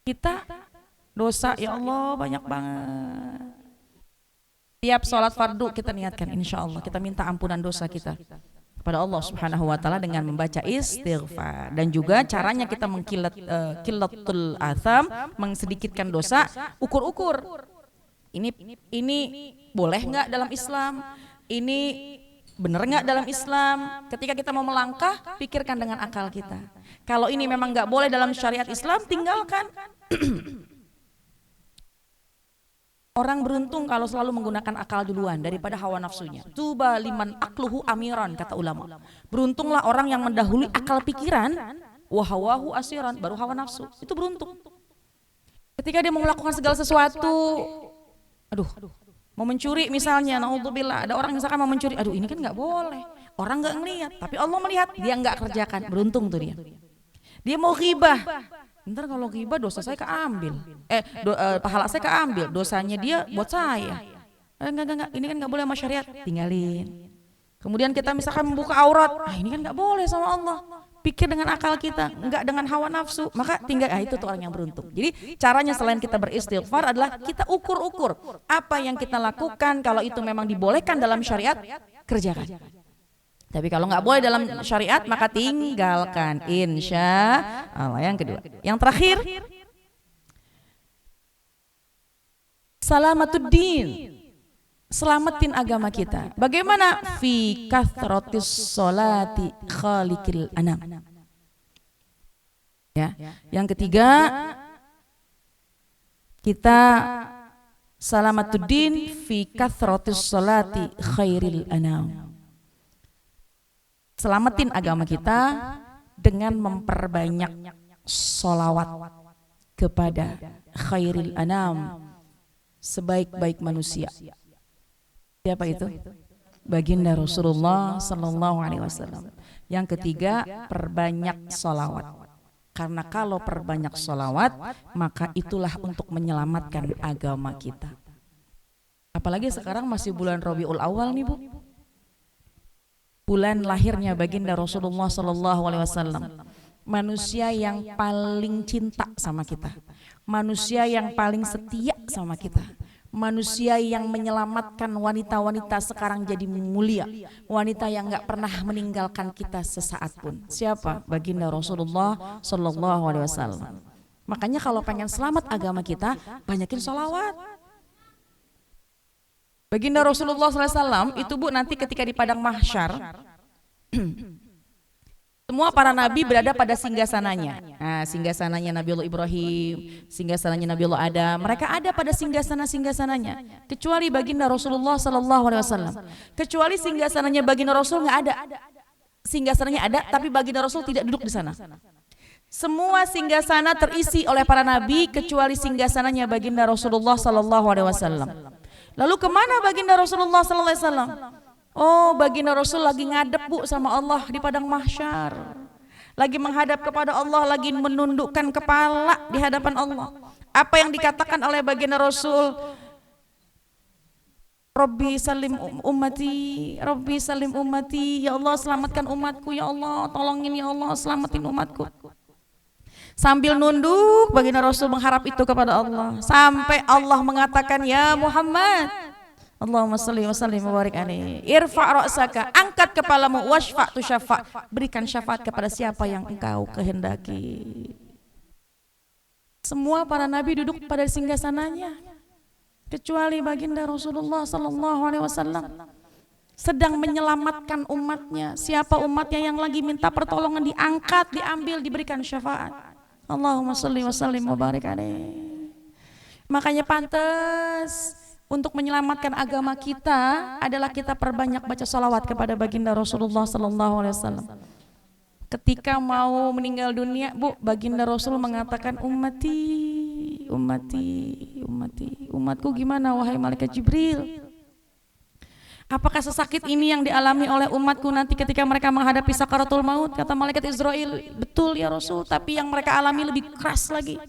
Kita dosa ya Allah banyak banget. Tiap sholat fardu kita niatkan, insya Allah kita minta ampunan dosa kita kepada Allah Subhanahu Wa Taala dengan membaca istighfar. Dan juga caranya kita mengkilatul atham, mengsedikitkan dosa, ukur-ukur. Ini boleh nggak dalam Islam? Ini benar nggak dalam Islam? Ketika kita mau melangkah, pikirkan dengan akal kita. Kalau ini memang nggak boleh dalam syariat Islam, tinggalkan. Orang beruntung kalau selalu menggunakan akal duluan daripada hawa nafsunya. Tuba liman akluhu amiran, kata ulama. Beruntunglah orang yang mendahului akal pikiran, wahawahu asiran, baru hawa nafsu. Itu beruntung. Ketika dia mau melakukan segala sesuatu, aduh, mau mencuri misalnya, naudzubillah, ada orang misalkan mau mencuri, aduh ini kan nggak boleh. Orang nggak ngelihat, tapi Allah melihat, dia nggak kerjakan, beruntung tuh dia. Dia mau ghibah, ntar kalau ghibah dosa saya keambil, pahala saya keambil, dosanya dia buat saya. Enggak, ini kan nggak boleh sama syariat, tinggalin. Kemudian kita misalkan membuka aurat, ini kan nggak boleh sama Allah. Pikir dengan akal kita, enggak dengan hawa nafsu, maka tinggal, itu tuh orang yang beruntung. Jadi caranya selain kita beristighfar adalah kita ukur-ukur apa yang kita lakukan, kalau itu memang dibolehkan dalam syariat, kerjakan. Tapi kalau nggak boleh dalam syariat, maka tinggalkan, insya Allah. Yang kedua, yang terakhir, salamatuddin, selamatin agama kita. Bagaimana? Fi kathratis sholati khaliqil anam. Ya. Yang ketiga, kita salamatuddin fi kathratis sholati khairil anam. Selamatin agama kita dengan memperbanyak sholawat kepada khairil anam, sebaik-baik manusia. Siapa itu? Baginda Rasulullah Sallallahu Alaihi Wasallam. Yang ketiga, perbanyak sholawat. Karena kalau perbanyak sholawat, maka itulah untuk menyelamatkan agama kita. Apalagi sekarang masih bulan Rabiul Awal nih, Bu. Bulan lahirnya baginda Rasulullah Sallallahu Alaihi Wasallam, manusia yang paling cinta sama kita, manusia yang paling setia sama kita, manusia yang menyelamatkan wanita-wanita sekarang jadi mulia, wanita yang nggak pernah meninggalkan kita sesaat pun. Siapa? Baginda Rasulullah Sallallahu Alaihi Wasallam. Makanya kalau pengen selamat agama kita, banyakin sholawat. Baginda Rasulullah SAW itu, Bu, nanti ketika di padang mahsyar, semua para nabi berada pada singgasananya. Nah, singgasananya Nabiullah Ibrahim, singgasananya Nabiullah Adam, mereka ada pada singgasananya. Kecuali baginda Rasulullah SAW. Kecuali singgasananya baginda Rasul nggak ada. Singgasananya ada, tapi baginda Rasul tidak duduk di sana. Semua singgasana terisi oleh para nabi kecuali singgasananya baginda Rasulullah SAW. Lalu kemana baginda Rasulullah SAW? Oh, baginda Rasul lagi ngadep, Bu, sama Allah di padang mahsyar. Lagi menghadap kepada Allah, lagi menundukkan kepala di hadapan Allah. Apa yang dikatakan oleh baginda Rasul? Rabbi salim ummati, Rabbi salim ummati, ya Allah selamatkan umatku, ya Allah tolongin, ya Allah selamatin umatku. Sambil nunduk, baginda Rasul mengharap itu kepada Allah. Sampai Allah mengatakan, ya Muhammad, Allahumma salli wa sallim wa barik alaihi, irfa' ra'saka, angkat kepalamu, washfa' tu syafa', berikan syafaat kepada siapa yang engkau kehendaki. Semua para nabi duduk pada singgasananya, kecuali baginda Rasulullah Sallallahu Alaihi Wasallam sedang menyelamatkan umatnya. Siapa umatnya yang lagi minta pertolongan, diangkat, diambil, diberikan syafaat. Allahumma salli wa sallim wa barik alaihi. Makanya pantas untuk menyelamatkan agama kita adalah kita perbanyak baca salawat kepada baginda Rasulullah Sallallahu Alaihi Wasallam. Ketika mau meninggal dunia, Bu, baginda Rasul mengatakan, ummati, umatku gimana wahai malaikat Jibril? Apakah sesakit ini yang dialami oleh umatku nanti ketika mereka menghadapi sakaratul maut? Kata malaikat Israel, betul ya Rasul, tapi yang mereka alami lebih keras lagi,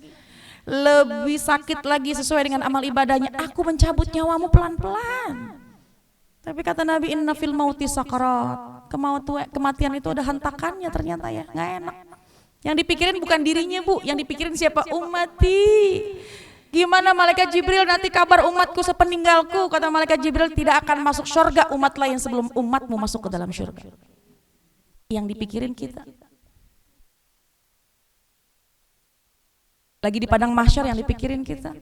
lebih sakit lagi sesuai dengan amal ibadahnya. Aku mencabut nyawamu pelan-pelan. Tapi kata Nabi, inna fil mauti sakarat, kematian itu ada hentakannya ternyata ya, nggak enak. Yang dipikirin bukan dirinya, Bu, yang dipikirin siapa? Ummati. Gimana malaikat Jibril nanti kabar umatku sepeninggalku? Kata malaikat Jibril, tidak akan masuk surga umat lain sebelum umatmu masuk ke dalam surga. Yang dipikirin kita. Lagi di padang mahsyar yang dipikirin kita.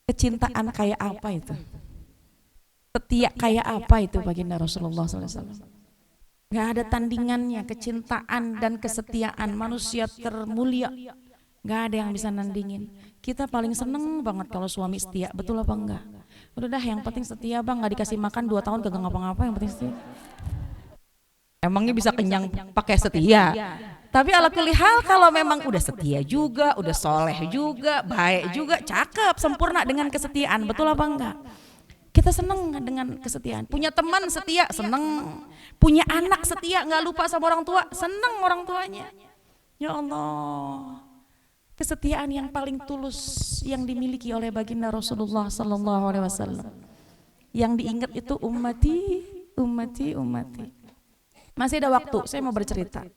Kecintaan kayak apa itu? Setia kayak apa itu baginda Rasulullah SAW? Gak ada tandingannya kecintaan dan kesetiaan manusia termulia. Gak ada yang bisa nandingin. Kita paling seneng banget kalau suami setia, betul apa enggak? Udah dah, yang penting setia bang, gak dikasih makan 2 tahun kagak ngapa-ngapa, yang penting setia. Emangnya bisa kenyang pakai setia? Tapi ala kulli hal kalau memang udah setia juga, udah soleh juga, baik juga, cakep, sempurna dengan kesetiaan, betul apa enggak? Kita seneng dengan kesetiaan. Punya teman setia, seneng. Punya anak setia, nggak lupa sama orang tua, seneng orang tuanya. Ya Allah, kesetiaan yang paling tulus yang dimiliki oleh baginda Rasulullah Sallallahu Alaihi Wasallam. Yang diingat itu ummati, ummati, ummati. Masih ada waktu, saya mau bercerita.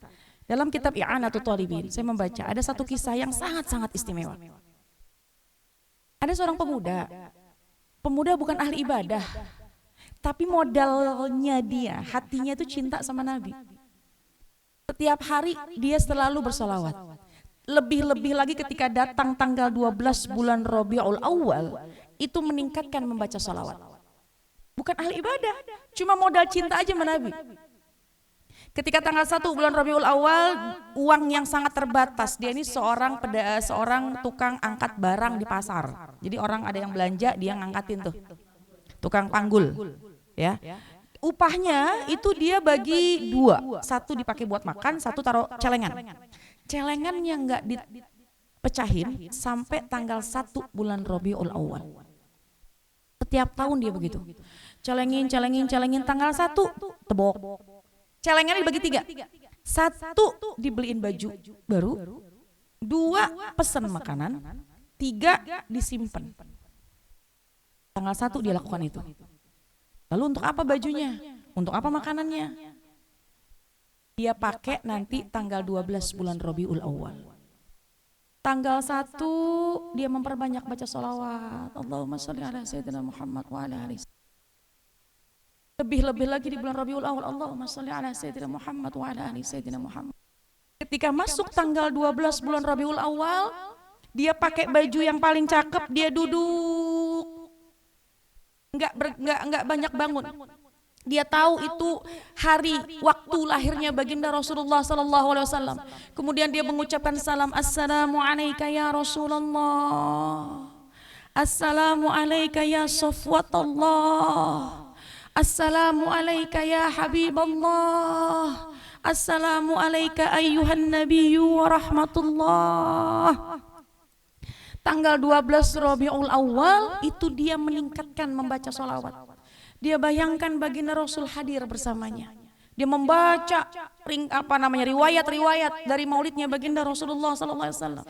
Dalam kitab I'anatul Talibin, saya membaca ada satu kisah yang sangat-sangat istimewa. Ada seorang pemuda. Pemuda bukan ahli ibadah, tapi modalnya dia, hatinya itu cinta sama Nabi. Setiap hari dia selalu bersolawat. Lebih-lebih lagi ketika datang tanggal 12 bulan Rabiul Awal, itu meningkatkan membaca solawat. Bukan ahli ibadah, cuma modal cinta aja sama Nabi. Ketika tanggal 1 bulan Rabiul Awal, uang yang sangat terbatas. Dia ini seorang tukang angkat barang di pasar. Jadi orang ada yang belanja, dia ngangkatin tuh. Tukang panggul, ya. Upahnya itu dia bagi 2. 1 dipakai buat makan, 1 taruh celengan. Celengan yang enggak dipecahin sampai tanggal 1 bulan Rabiul Awal. Setiap tahun dia begitu. Celengin tanggal 1 tebok. Celengannya dibagi 3. 1 dibeliin baju baru, 2 pesan makanan, 3 disimpan. Tanggal 1 dia lakukan itu. Lalu untuk apa bajunya? Untuk apa makanannya? Dia pakai nanti tanggal 12 bulan Rabiul Awal. Tanggal 1 dia memperbanyak baca sholawat. Allahumma sholli ala sayyidina Muhammad wa ala alihi. Lebih-lebih lagi di bulan Rabiul Awal, Allahumma sholli ala sayyidina Muhammad wa ala ali sayyidina Muhammad. Ketika masuk tanggal 12 bulan Rabiul Awal, dia pakai baju yang paling cakep, dia duduk. Enggak banyak bangun. Dia tahu itu hari waktu lahirnya baginda Rasulullah sallallahu alaihi wasallam. Kemudian dia mengucapkan salam, assalamu alayka ya Rasulullah. Assalamu alayka ya Safwatullah. Assalamu alayka ya Habiballah. Assalamu alayka ayyuhan nabiyyu wa rahmatullah. Tanggal 12 Rabiul Awal itu dia meningkatkan membaca sholawat. Dia bayangkan baginda Rasul hadir bersamanya. Dia membaca riwayat-riwayat dari maulidnya baginda Rasulullah sallallahu alaihi wasallam.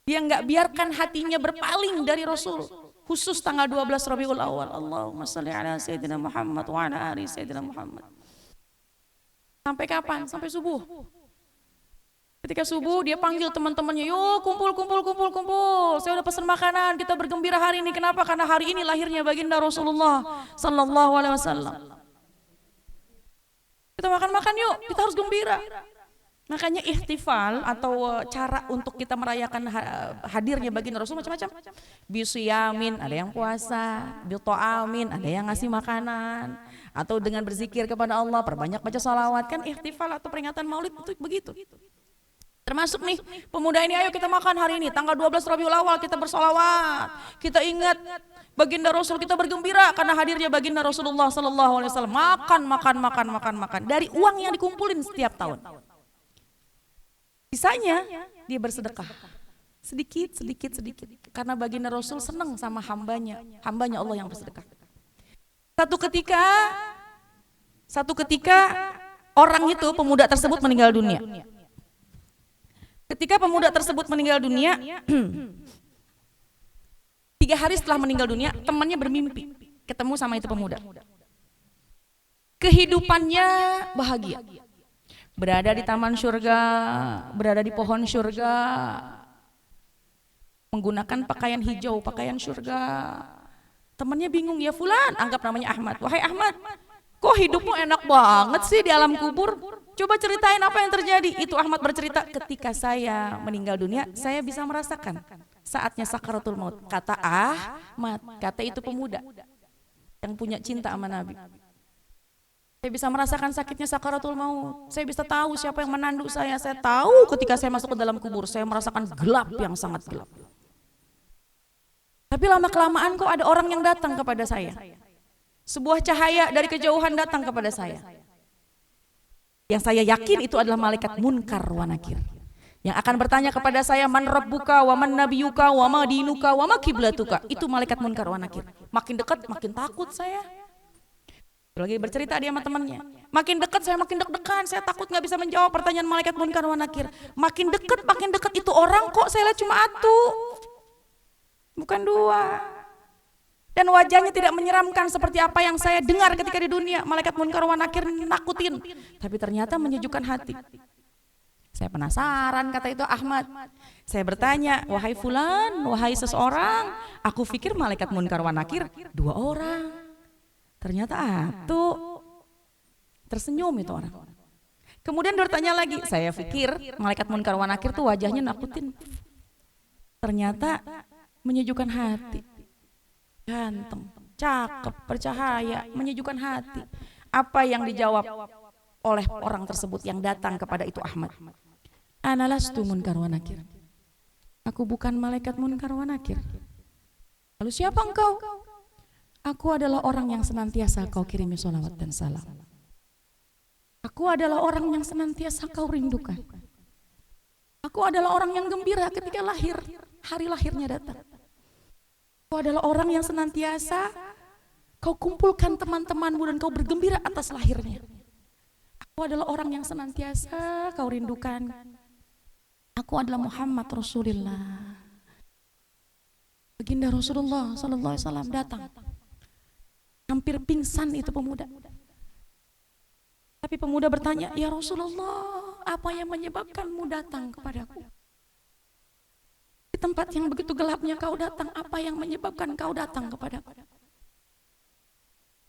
Dia enggak biarkan hatinya berpaling dari Rasul. Khusus tanggal 12 Rabiul Awal. Allahumma sholli ala sayyidina Muhammad wa ala ali sayyidina Muhammad. Sampai kapan? Sampai subuh. Ketika subuh dia panggil teman-temannya, "Yuk kumpul. Saya udah pesan makanan, kita bergembira hari ini." Kenapa? Karena hari ini lahirnya baginda Rasulullah sallallahu alaihi wasallam. Kita makan yuk, kita harus gembira. Makanya ihtifal atau cara untuk kita merayakan hadirnya baginda Rasul macam-macam. Bisiyamin, ada yang puasa, bito'amin, ada yang ngasih makanan, atau dengan berzikir kepada Allah, perbanyak baca salawat. Kan ihtifal atau peringatan maulid itu begitu. Termasuk nih pemuda ini, ayo kita makan hari ini tanggal 12 Rabiul Awal, kita bersolawat, kita ingat baginda Rasul, kita bergembira karena hadirnya baginda Rasulullah sallallahu alaihi wasallam. Makan dari uang yang dikumpulin setiap tahun. Sisanya dia bersedekah sedikit. Karena baginda Rasul senang sama hambanya Allah yang bersedekah. Satu ketika orang itu, pemuda tersebut meninggal dunia. Ketika pemuda tersebut meninggal dunia, 3 hari setelah meninggal dunia, temannya bermimpi ketemu sama itu pemuda. Kehidupannya bahagia. Berada di taman surga, berada di pohon surga, menggunakan pakaian hijau, pakaian surga. Temannya bingung, ya fulan, anggap namanya Ahmad. Wahai Ahmad, kok hidupmu enak banget sih di alam kubur? Coba ceritain apa yang terjadi. Itu Ahmad bercerita, ketika saya meninggal dunia, saya bisa merasakan saatnya sakaratul maut. Kata Ahmad, kata itu pemuda yang punya cinta sama Nabi. Saya bisa merasakan sakitnya sakaratul maut. Saya bisa tahu siapa yang menanduk saya. Saya tahu ketika saya masuk ke dalam kubur, saya merasakan gelap yang sangat gelap. Tapi lama-kelamaan kok ada orang yang datang kepada saya. Sebuah cahaya dari kejauhan datang kepada saya. Yang saya yakin itu adalah malaikat munkar wa nakir. Yang akan bertanya kepada saya, man rabbuka wa man nabiyuka wa ma dinuka wa ma kiblatuka. Itu malaikat munkar wa nakir. Makin dekat makin takut saya. Lagi bercerita dia sama temannya. Makin dekat saya makin deg-degan, saya takut nggak bisa menjawab pertanyaan malaikat munkar wa nakir. Makin dekat itu orang kok saya lihat cuma satu. Bukan dua. Dan wajahnya tidak menyeramkan seperti apa yang saya dengar ketika di dunia. Malaikat munkar wa nakir nakutin, tapi ternyata menyejukkan hati. Saya penasaran, kata itu Ahmad. Saya bertanya, wahai fulan, wahai seseorang, aku pikir malaikat munkar wa nakir 2 orang. Ternyata satu. Tersenyum itu orang. Kemudian bertanya lagi, saya pikir malaikat munkar wa nakir tuh wajahnya nakutin. Ternyata menyejukkan hati. Ganteng, cakep, bercahaya, menyejukkan hati. Apa yang dijawab oleh orang tersebut yang datang kepada itu Ahmad? Ana lastu munkar wa nakir. Aku bukan malaikat munkar wa nakir. Lalu siapa engkau? Aku adalah orang yang senantiasa kau kirimi sholawat dan salam. Aku adalah orang yang senantiasa kau rindukan. Aku adalah orang yang gembira ketika lahir, hari lahirnya datang. Aku adalah orang yang senantiasa kau kumpulkan teman-temanmu dan kau bergembira atas lahirnya. Aku adalah orang yang senantiasa kau rindukan. Aku adalah Muhammad Rasulullah. Baginda Rasulullah sallallahu alaihi wasallam datang. Hampir pingsan itu pemuda. Tapi pemuda bertanya, ya Rasulullah, apa yang menyebabkanmu datang kepadaku? Di tempat yang begitu gelapnya kau datang, apa yang menyebabkan kau datang kepadaku?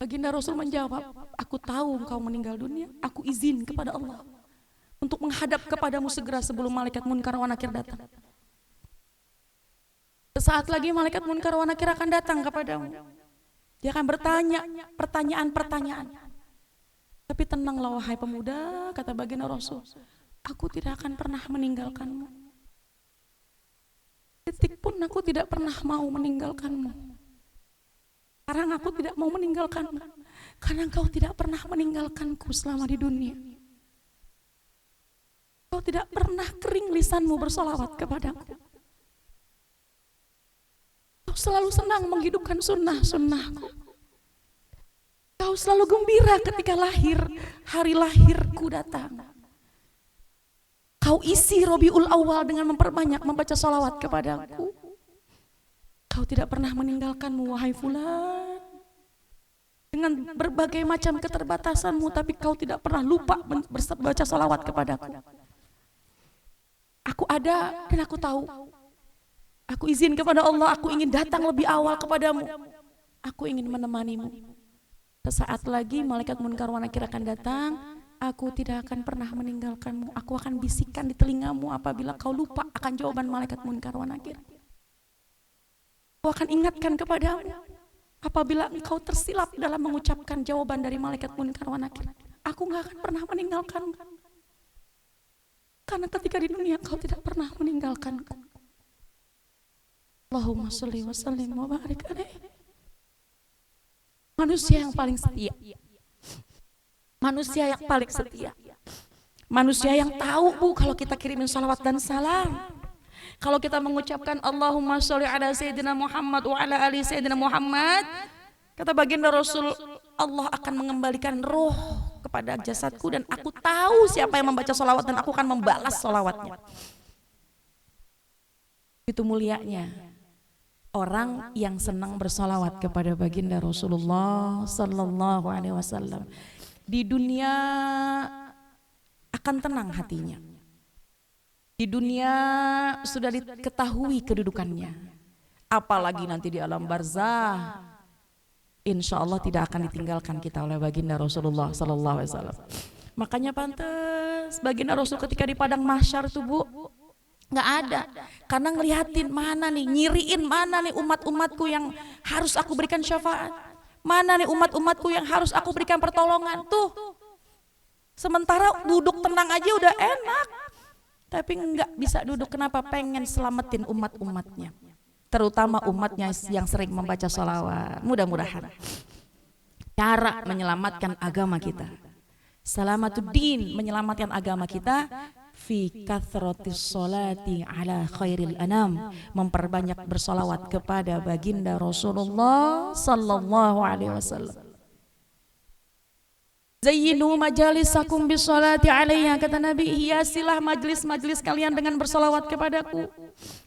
Baginda Rasul menjawab, aku tahu engkau meninggal dunia, aku izin kepada Allah untuk menghadap kepadamu segera sebelum malaikat munkar wa nakir datang. Sesaat lagi malaikat munkar wa nakir akan datang kepadamu. Dia akan bertanya pertanyaan-pertanyaan. Tapi tenanglah wahai pemuda, kata baginda Rasul, aku tidak akan pernah meninggalkanmu. Detik pun aku tidak pernah mau meninggalkanmu. Sekarang aku tidak mau meninggalkanmu, karena engkau tidak pernah meninggalkanku selama di dunia. Kau tidak pernah kering lisanmu bersolawat kepadaku. Kau selalu senang menghidupkan sunnah-sunnahku. Kau selalu gembira ketika lahir, hari lahirku datang. Kau isi Rabiul Awal dengan memperbanyak membaca sholawat kepadaku. Kau tidak pernah meninggalkanmu wahai fulan. Dengan berbagai macam keterbatasanmu, tapi kau tidak pernah lupa membaca sholawat kepadaku. Aku ada dan aku tahu. Aku izin kepada Allah, aku ingin datang lebih awal kepadamu. Aku ingin menemanimu. Sesaat lagi malaikat munkar wa nakir akan datang. Aku tidak akan pernah meninggalkanmu. Aku akan bisikkan di telingamu apabila kau lupa akan jawaban malaikat munkar wa nakir. Aku akan ingatkan kepadamu apabila engkau tersilap dalam mengucapkan jawaban dari malaikat munkar wa nakir. Aku gak akan pernah meninggalkanmu. Karena ketika di dunia kau tidak pernah meninggalkanku. Allahumma sholli wa sallim wa barik alaihi. Manusia yang paling setia. Manusia yang paling setia. Manusia yang tahu Bu kalau kita kirimin salawat dan salam. Kalau kita mengucapkan Allahumma sholli ala sayyidina Muhammad wa ala ali sayyidina Muhammad, kata baginda Rasul, Allah akan mengembalikan roh kepada jasadku dan aku tahu siapa yang membaca salawat dan aku akan membalas salawatnya. Itu mulianya orang yang senang bersolawat kepada baginda Rasulullah sallallahu alaihi wasallam. Di dunia akan tenang hatinya. Di dunia sudah diketahui kedudukannya. Apalagi nanti di alam barzah, insya Allah tidak akan ditinggalkan kita oleh baginda Rasulullah sallallahu alaihi wasallam. Makanya pantas baginda Rasul ketika di padang mahsyar tuh Bu, nggak ada, karena ngelihatin mana nih, nyiriin mana nih umat-umatku yang harus aku berikan syafaat, Mana nih umat-umatku yang harus aku berikan pertolongan tuh. Sementara duduk tenang aja udah enak. Tapi enggak bisa duduk, kenapa? Pengen selamatin umat-umatnya. Terutama umatnya yang sering membaca sholawat. Mudah-mudahan cara menyelamatkan agama kita. Salamatuddin, menyelamatkan agama kita. Fi kathratis sholati ala khairil anam, memperbanyak bersolawat kepada baginda Rasulullah sallallahu alaihi wasallam. Zayyinu majalisakum bisolati alaiha, kata Nabi, hiasilah majlis-majlis kalian dengan bersolawat kepadaku.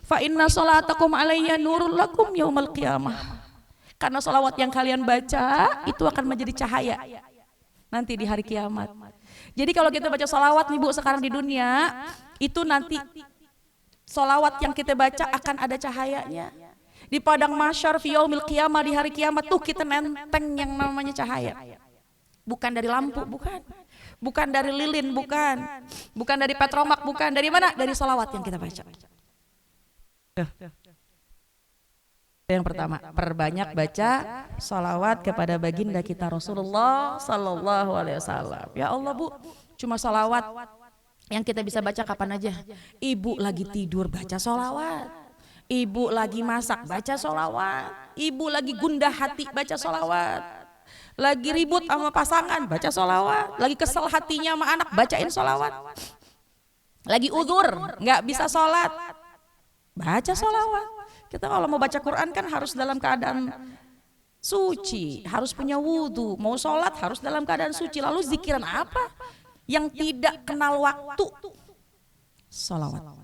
Fa inna solatakum alaiha nurul lakum yaumal qiyamah, karena solawat yang kalian baca itu akan menjadi cahaya nanti di hari kiamat. Jadi kalau kita baca solawat nih Bu sekarang di dunia, itu nanti solawat yang kita baca akan ada cahayanya. Di padang mahsyar fi yaumil qiyamah, di hari kiamat tuh kita nenteng yang namanya cahaya. Bukan dari lampu, bukan. Bukan dari lilin, bukan. Bukan dari petromak, bukan. Dari mana? Dari solawat yang kita baca. Yang pertama, perbanyak baca salawat kepada baginda kita Rasulullah sallallahu alaihi wasallam. Ya Allah Bu, cuma salawat yang kita bisa baca kapan aja. Ibu lagi tidur baca salawat, ibu lagi masak baca salawat, ibu lagi gundah hati baca salawat, lagi ribut sama pasangan baca salawat, lagi kesel hatinya sama anak bacain salawat, lagi uzur nggak bisa sholat baca salawat. Kita kalau mau baca Quran kan harus dalam keadaan suci, harus punya wudhu. Mau sholat harus dalam keadaan suci. Lalu zikiran apa yang tidak kenal waktu? Salawat.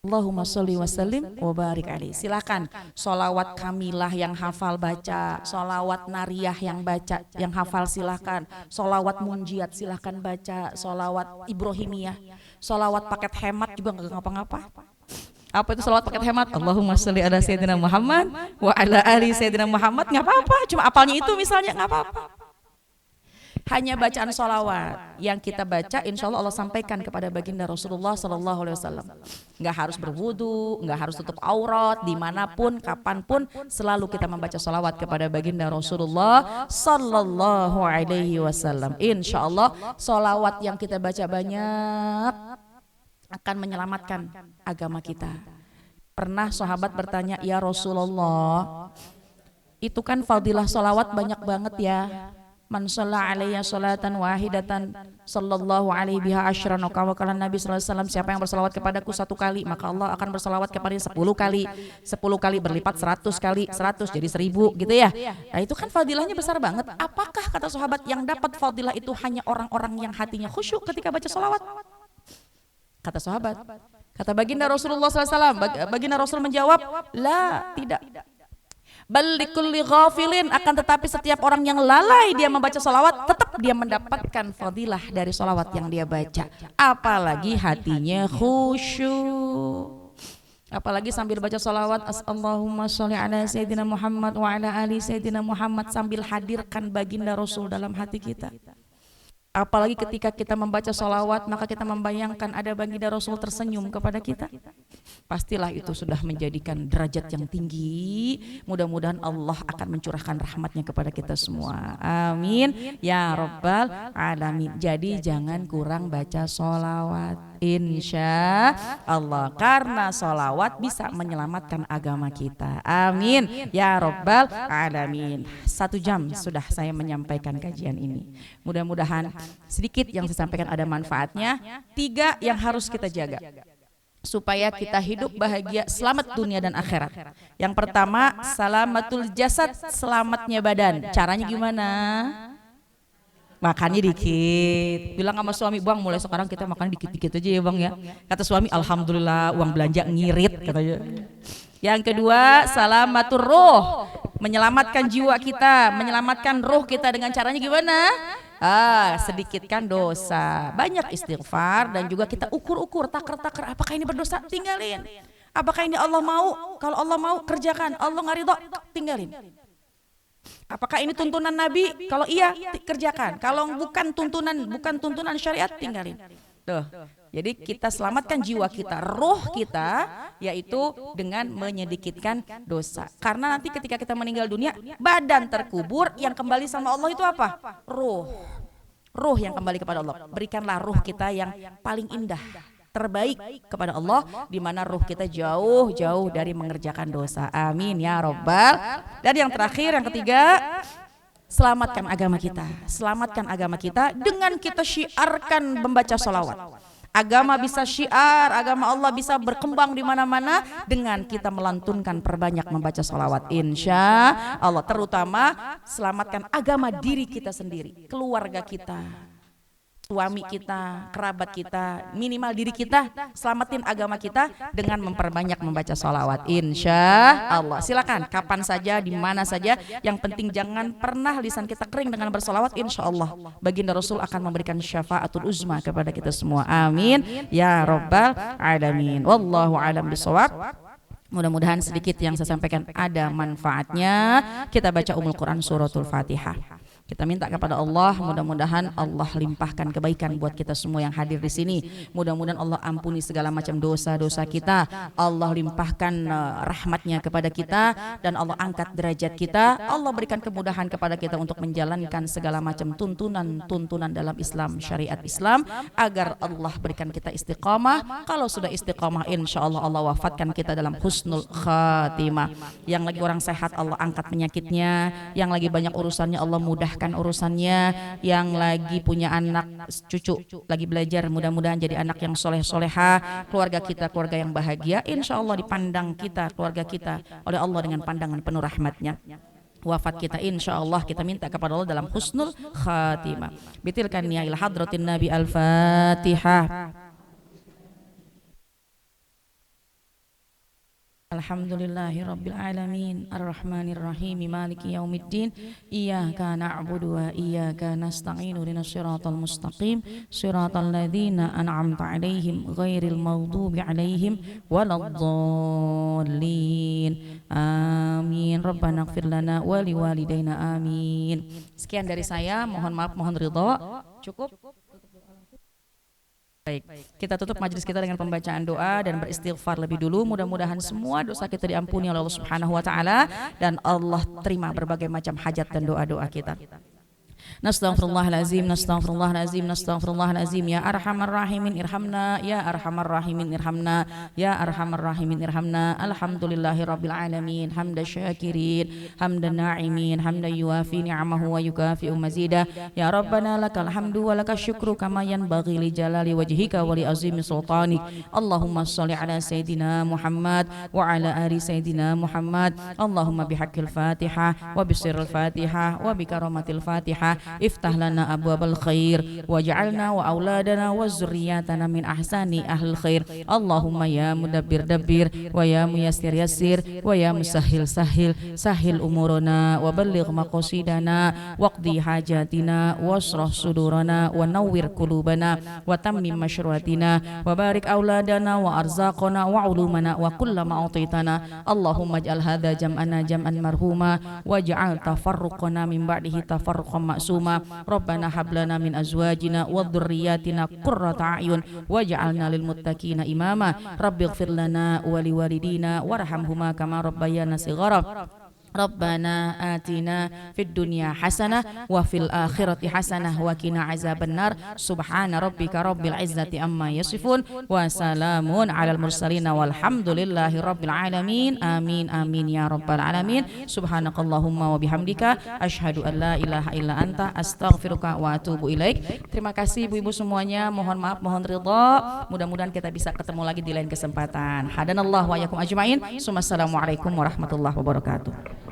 Allahumma sholli wa sallim wa barik alaihi. Silakan sholawat kamilah yang hafal baca, sholawat nariyah yang baca, yang hafal silakan, sholawat munjiat silakan baca, sholawat ibrahimiyah, sholawat paket hemat juga nggak ngapa-ngapa. Apa itu salawat paket hemat? Allahumma sholli ala sayyidina Muhammad wa ala ali sayyidina Muhammad, nggak apa-apa, cuma apalnya itu misalnya nggak apa-apa. Hanya bacaan salawat yang kita baca, insya Allah Allah sampaikan kepada baginda Rasulullah sallallahu alaihi wasallam. Nggak harus berwudu, nggak harus tutup aurat, dimanapun, kapanpun, selalu kita membaca salawat kepada baginda Rasulullah sallallahu alaihi wasallam. Insya Allah salawat yang kita baca banyak akan menyelamatkan agama kita. Pernah sahabat bertanya, ya Rasulullah, itu kan fadilah sholawat banyak banget ya. Man shalla alaiya sholatan wahidatan sallallahu alaihi biha asyran, kala Nabi sallallahu alaihi wasallam, siapa yang bersalawat kepadaku 1 kali maka Allah akan bersalawat kepadanya 10 kali, 10 kali berlipat 100 kali, 100 jadi 1000 gitu ya. Nah itu kan fadilahnya besar banget. Apakah kata sahabat yang dapat fadilah itu hanya orang-orang yang hatinya khusyuk ketika baca sholawat? Kata sahabat, kata baginda Rasulullah SAW, baginda Rasul menjawab, la, tidak. Bal likulli ghafilin, akan tetapi setiap orang yang lalai dia membaca sholawat, tetap dia mendapatkan fadilah dari sholawat yang dia baca. Apalagi hatinya khusyuk. Apalagi sambil baca sholawat, Allahumma sholli ala sayyidina Muhammad wa ala ali sayyidina Muhammad, sambil hadirkan baginda Rasul dalam hati kita. Apalagi ketika kita membaca sholawat, maka kita membayangkan ada baginda Rasul tersenyum kepada kita. Pastilah itu sudah menjadikan derajat yang tinggi. Mudah-mudahan Allah akan mencurahkan rahmatnya kepada kita semua. Amin ya rabbal alamin. Jadi jangan kurang baca sholawat, insya Allah, karena sholawat bisa menyelamatkan agama kita. Amin ya rabbal alamin. 1 jam sudah saya menyampaikan kajian ini. Mudah-mudahan sedikit yang saya sampaikan ada manfaatnya. 3 yang harus kita jaga supaya kita hidup bahagia, selamat dunia dan akhirat. Yang pertama, salamatul jasad, selamatnya badan. Caranya gimana? Makannya dikit. Bilang sama suami, bang mulai sekarang kita makan dikit-dikit aja ya bang ya. Kata suami, alhamdulillah uang belanja ngirit katanya. Yang kedua, salamatur ruh, menyelamatkan jiwa kita, menyelamatkan ruh kita dengan caranya gimana? Sedikitkan dosa, banyak istighfar, dan juga kita ukur-ukur, takar-takar, apakah ini berdosa? Tinggalin. Apakah ini Allah mau? Kalau Allah mau, kerjakan. Allah nggak ridho, tinggalin. Apakah ini tuntunan Nabi? Kalau iya, kerjakan. Kalau bukan tuntunan syariat, tinggalin. Tuh. Jadi kita selamatkan jiwa kita, roh kita, yaitu dengan menyedikitkan dosa. Karena nanti ketika kita meninggal dunia, badan terkubur, yang kembali sama Allah itu apa? Ruh yang kembali kepada Allah. Berikanlah ruh kita yang paling indah, terbaik kepada Allah, di mana ruh kita jauh-jauh dari mengerjakan dosa. Amin ya Rabbal. Dan yang terakhir, yang ketiga, selamatkan agama kita. Selamatkan agama kita dengan kita syiarkan membaca sholawat. Agama bisa syiar, agama Allah bisa berkembang di mana-mana dengan kita melantunkan, perbanyak membaca sholawat. Insya Allah, terutama selamatkan agama diri kita sendiri, keluarga kita, suami kita, kerabat kita, minimal diri kita, selamatin agama kita dengan memperbanyak membaca sholawat. Insya Allah. Silakan kapan saja, di mana saja, yang penting jangan pernah lisan kita kering dengan bersolawat. Insya Allah baginda Rasul akan memberikan syafaatul uzma kepada kita semua. Amin ya Rabbal alamin. Wallahu alam bisawab. Mudah-mudahan sedikit yang saya sampaikan ada manfaatnya. Kita baca Quran suratul Fatihah. Kita minta kepada Allah, mudah-mudahan Allah limpahkan kebaikan buat kita semua yang hadir di sini. Mudah-mudahan Allah ampuni segala macam dosa-dosa kita. Allah limpahkan rahmatnya kepada kita, dan Allah angkat derajat kita. Allah berikan kemudahan kepada kita untuk menjalankan segala macam tuntunan dalam Islam, syariat Islam, agar Allah berikan kita istiqamah. Kalau sudah istiqamah, insya Allah Allah wafatkan kita dalam husnul khatimah. Yang lagi orang sehat, Allah angkat penyakitnya. Yang lagi banyak urusannya, Allah mudah urusannya. Yang lagi punya anak cucu lagi belajar, mudah-mudahan jadi anak yang soleh-soleha. Keluarga kita keluarga yang bahagia, insya Allah dipandang kita, keluarga kita, oleh Allah dengan pandangan penuh rahmatnya. Wafat kita insya Allah kita minta kepada Allah dalam husnul khatimah. Bitilkan ya ila hadratin Nabi. Al-Fatihah. Alhamdulillahi Rabbil Alamin Ar-Rahmanir Rahim Maliki Yaumiddin Iyyaka na'budu wa iyyaka nasta'in Ihdinas siratal mustaqim Siratal ladzina an'amta 'alaihim ghairil maghdubi 'alaihim waladdallin. Amin. Rabbana ighfir lana wa liwalidayna. Amin. Sekian dari saya, mohon maaf, mohon ridha. Cukup? Baik, kita tutup majelis kita dengan pembacaan doa dan beristighfar lebih dulu. Mudah-mudahan semua dosa kita diampuni oleh Allah Subhanahu wa taala, dan Allah terima berbagai macam hajat dan doa-doa kita. Nastaghfirullahalazim, nastaghfirullahalazim, nastaghfirullahalazim. Ya arhamar rahimin irhamna, ya arhamar rahimin irhamna, ya arhamar rahimin irhamna. Alhamdulillahi rabbil alamin, hamda syakirin, hamdan na'imin, hamda yuafi ni'amahu wa yukafi'u mazida. Ya Rabbana lakal hamdu wa lakal syukru kama yanbaghi li jalali wajhika wa li azimi sultanik. Allahumma sholli ala sayyidina Muhammad wa ala ali sayyidina Muhammad. Allahumma bihaqqil Fatihah wa bisirril Fatihah wa bikaramatil Fatihah. Iftah lana abwabal khair waj'alna wa auladana wa zurriyatana min ahsani ahlil khair. Allahumma ya mudabbir dabbir wa ya muyassir yassir wa ya musahhil sahhil sahhil umurana wa balligh maqasidana waqdi hajatina wasrah sudurana wa nawwir qulubana wa tammim mashruatina wa barik auladana wa arzaqana wa ulumana wa kullama a'titana. Allahumma ij'al hadza jam'ana jam'an marhuma waj'al tafarruqana min ba'dihi tafarruqan suma. Rabbana hablana min azwajina wa dhurriyyatina qurrata a'yun waj'alna lil muttaqina imama. Rabbighfir lana wa liwalidina warhamhuma kama rabbayana shighara. Rabbana atina fid dunya hasanah wa fil akhirati hasanah wa qina azabannar. Subhana rabbika rabbil izzati amma yasifun wa salamun alal mursalin walhamdulillahi rabbil alamin. Amin amin ya rabbal alamin. Subhanakallahumma wa bihamdika asyhadu an la ilaha illa anta astaghfiruka wa atubu ilaik. Terima kasih ibu-ibu semuanya, mohon maaf, mohon ridha. Mudah-mudahan kita bisa ketemu lagi di lain kesempatan. Hadanallahu wa iyyakum ajmain. Assalamualaikum warahmatullahi wabarakatuh.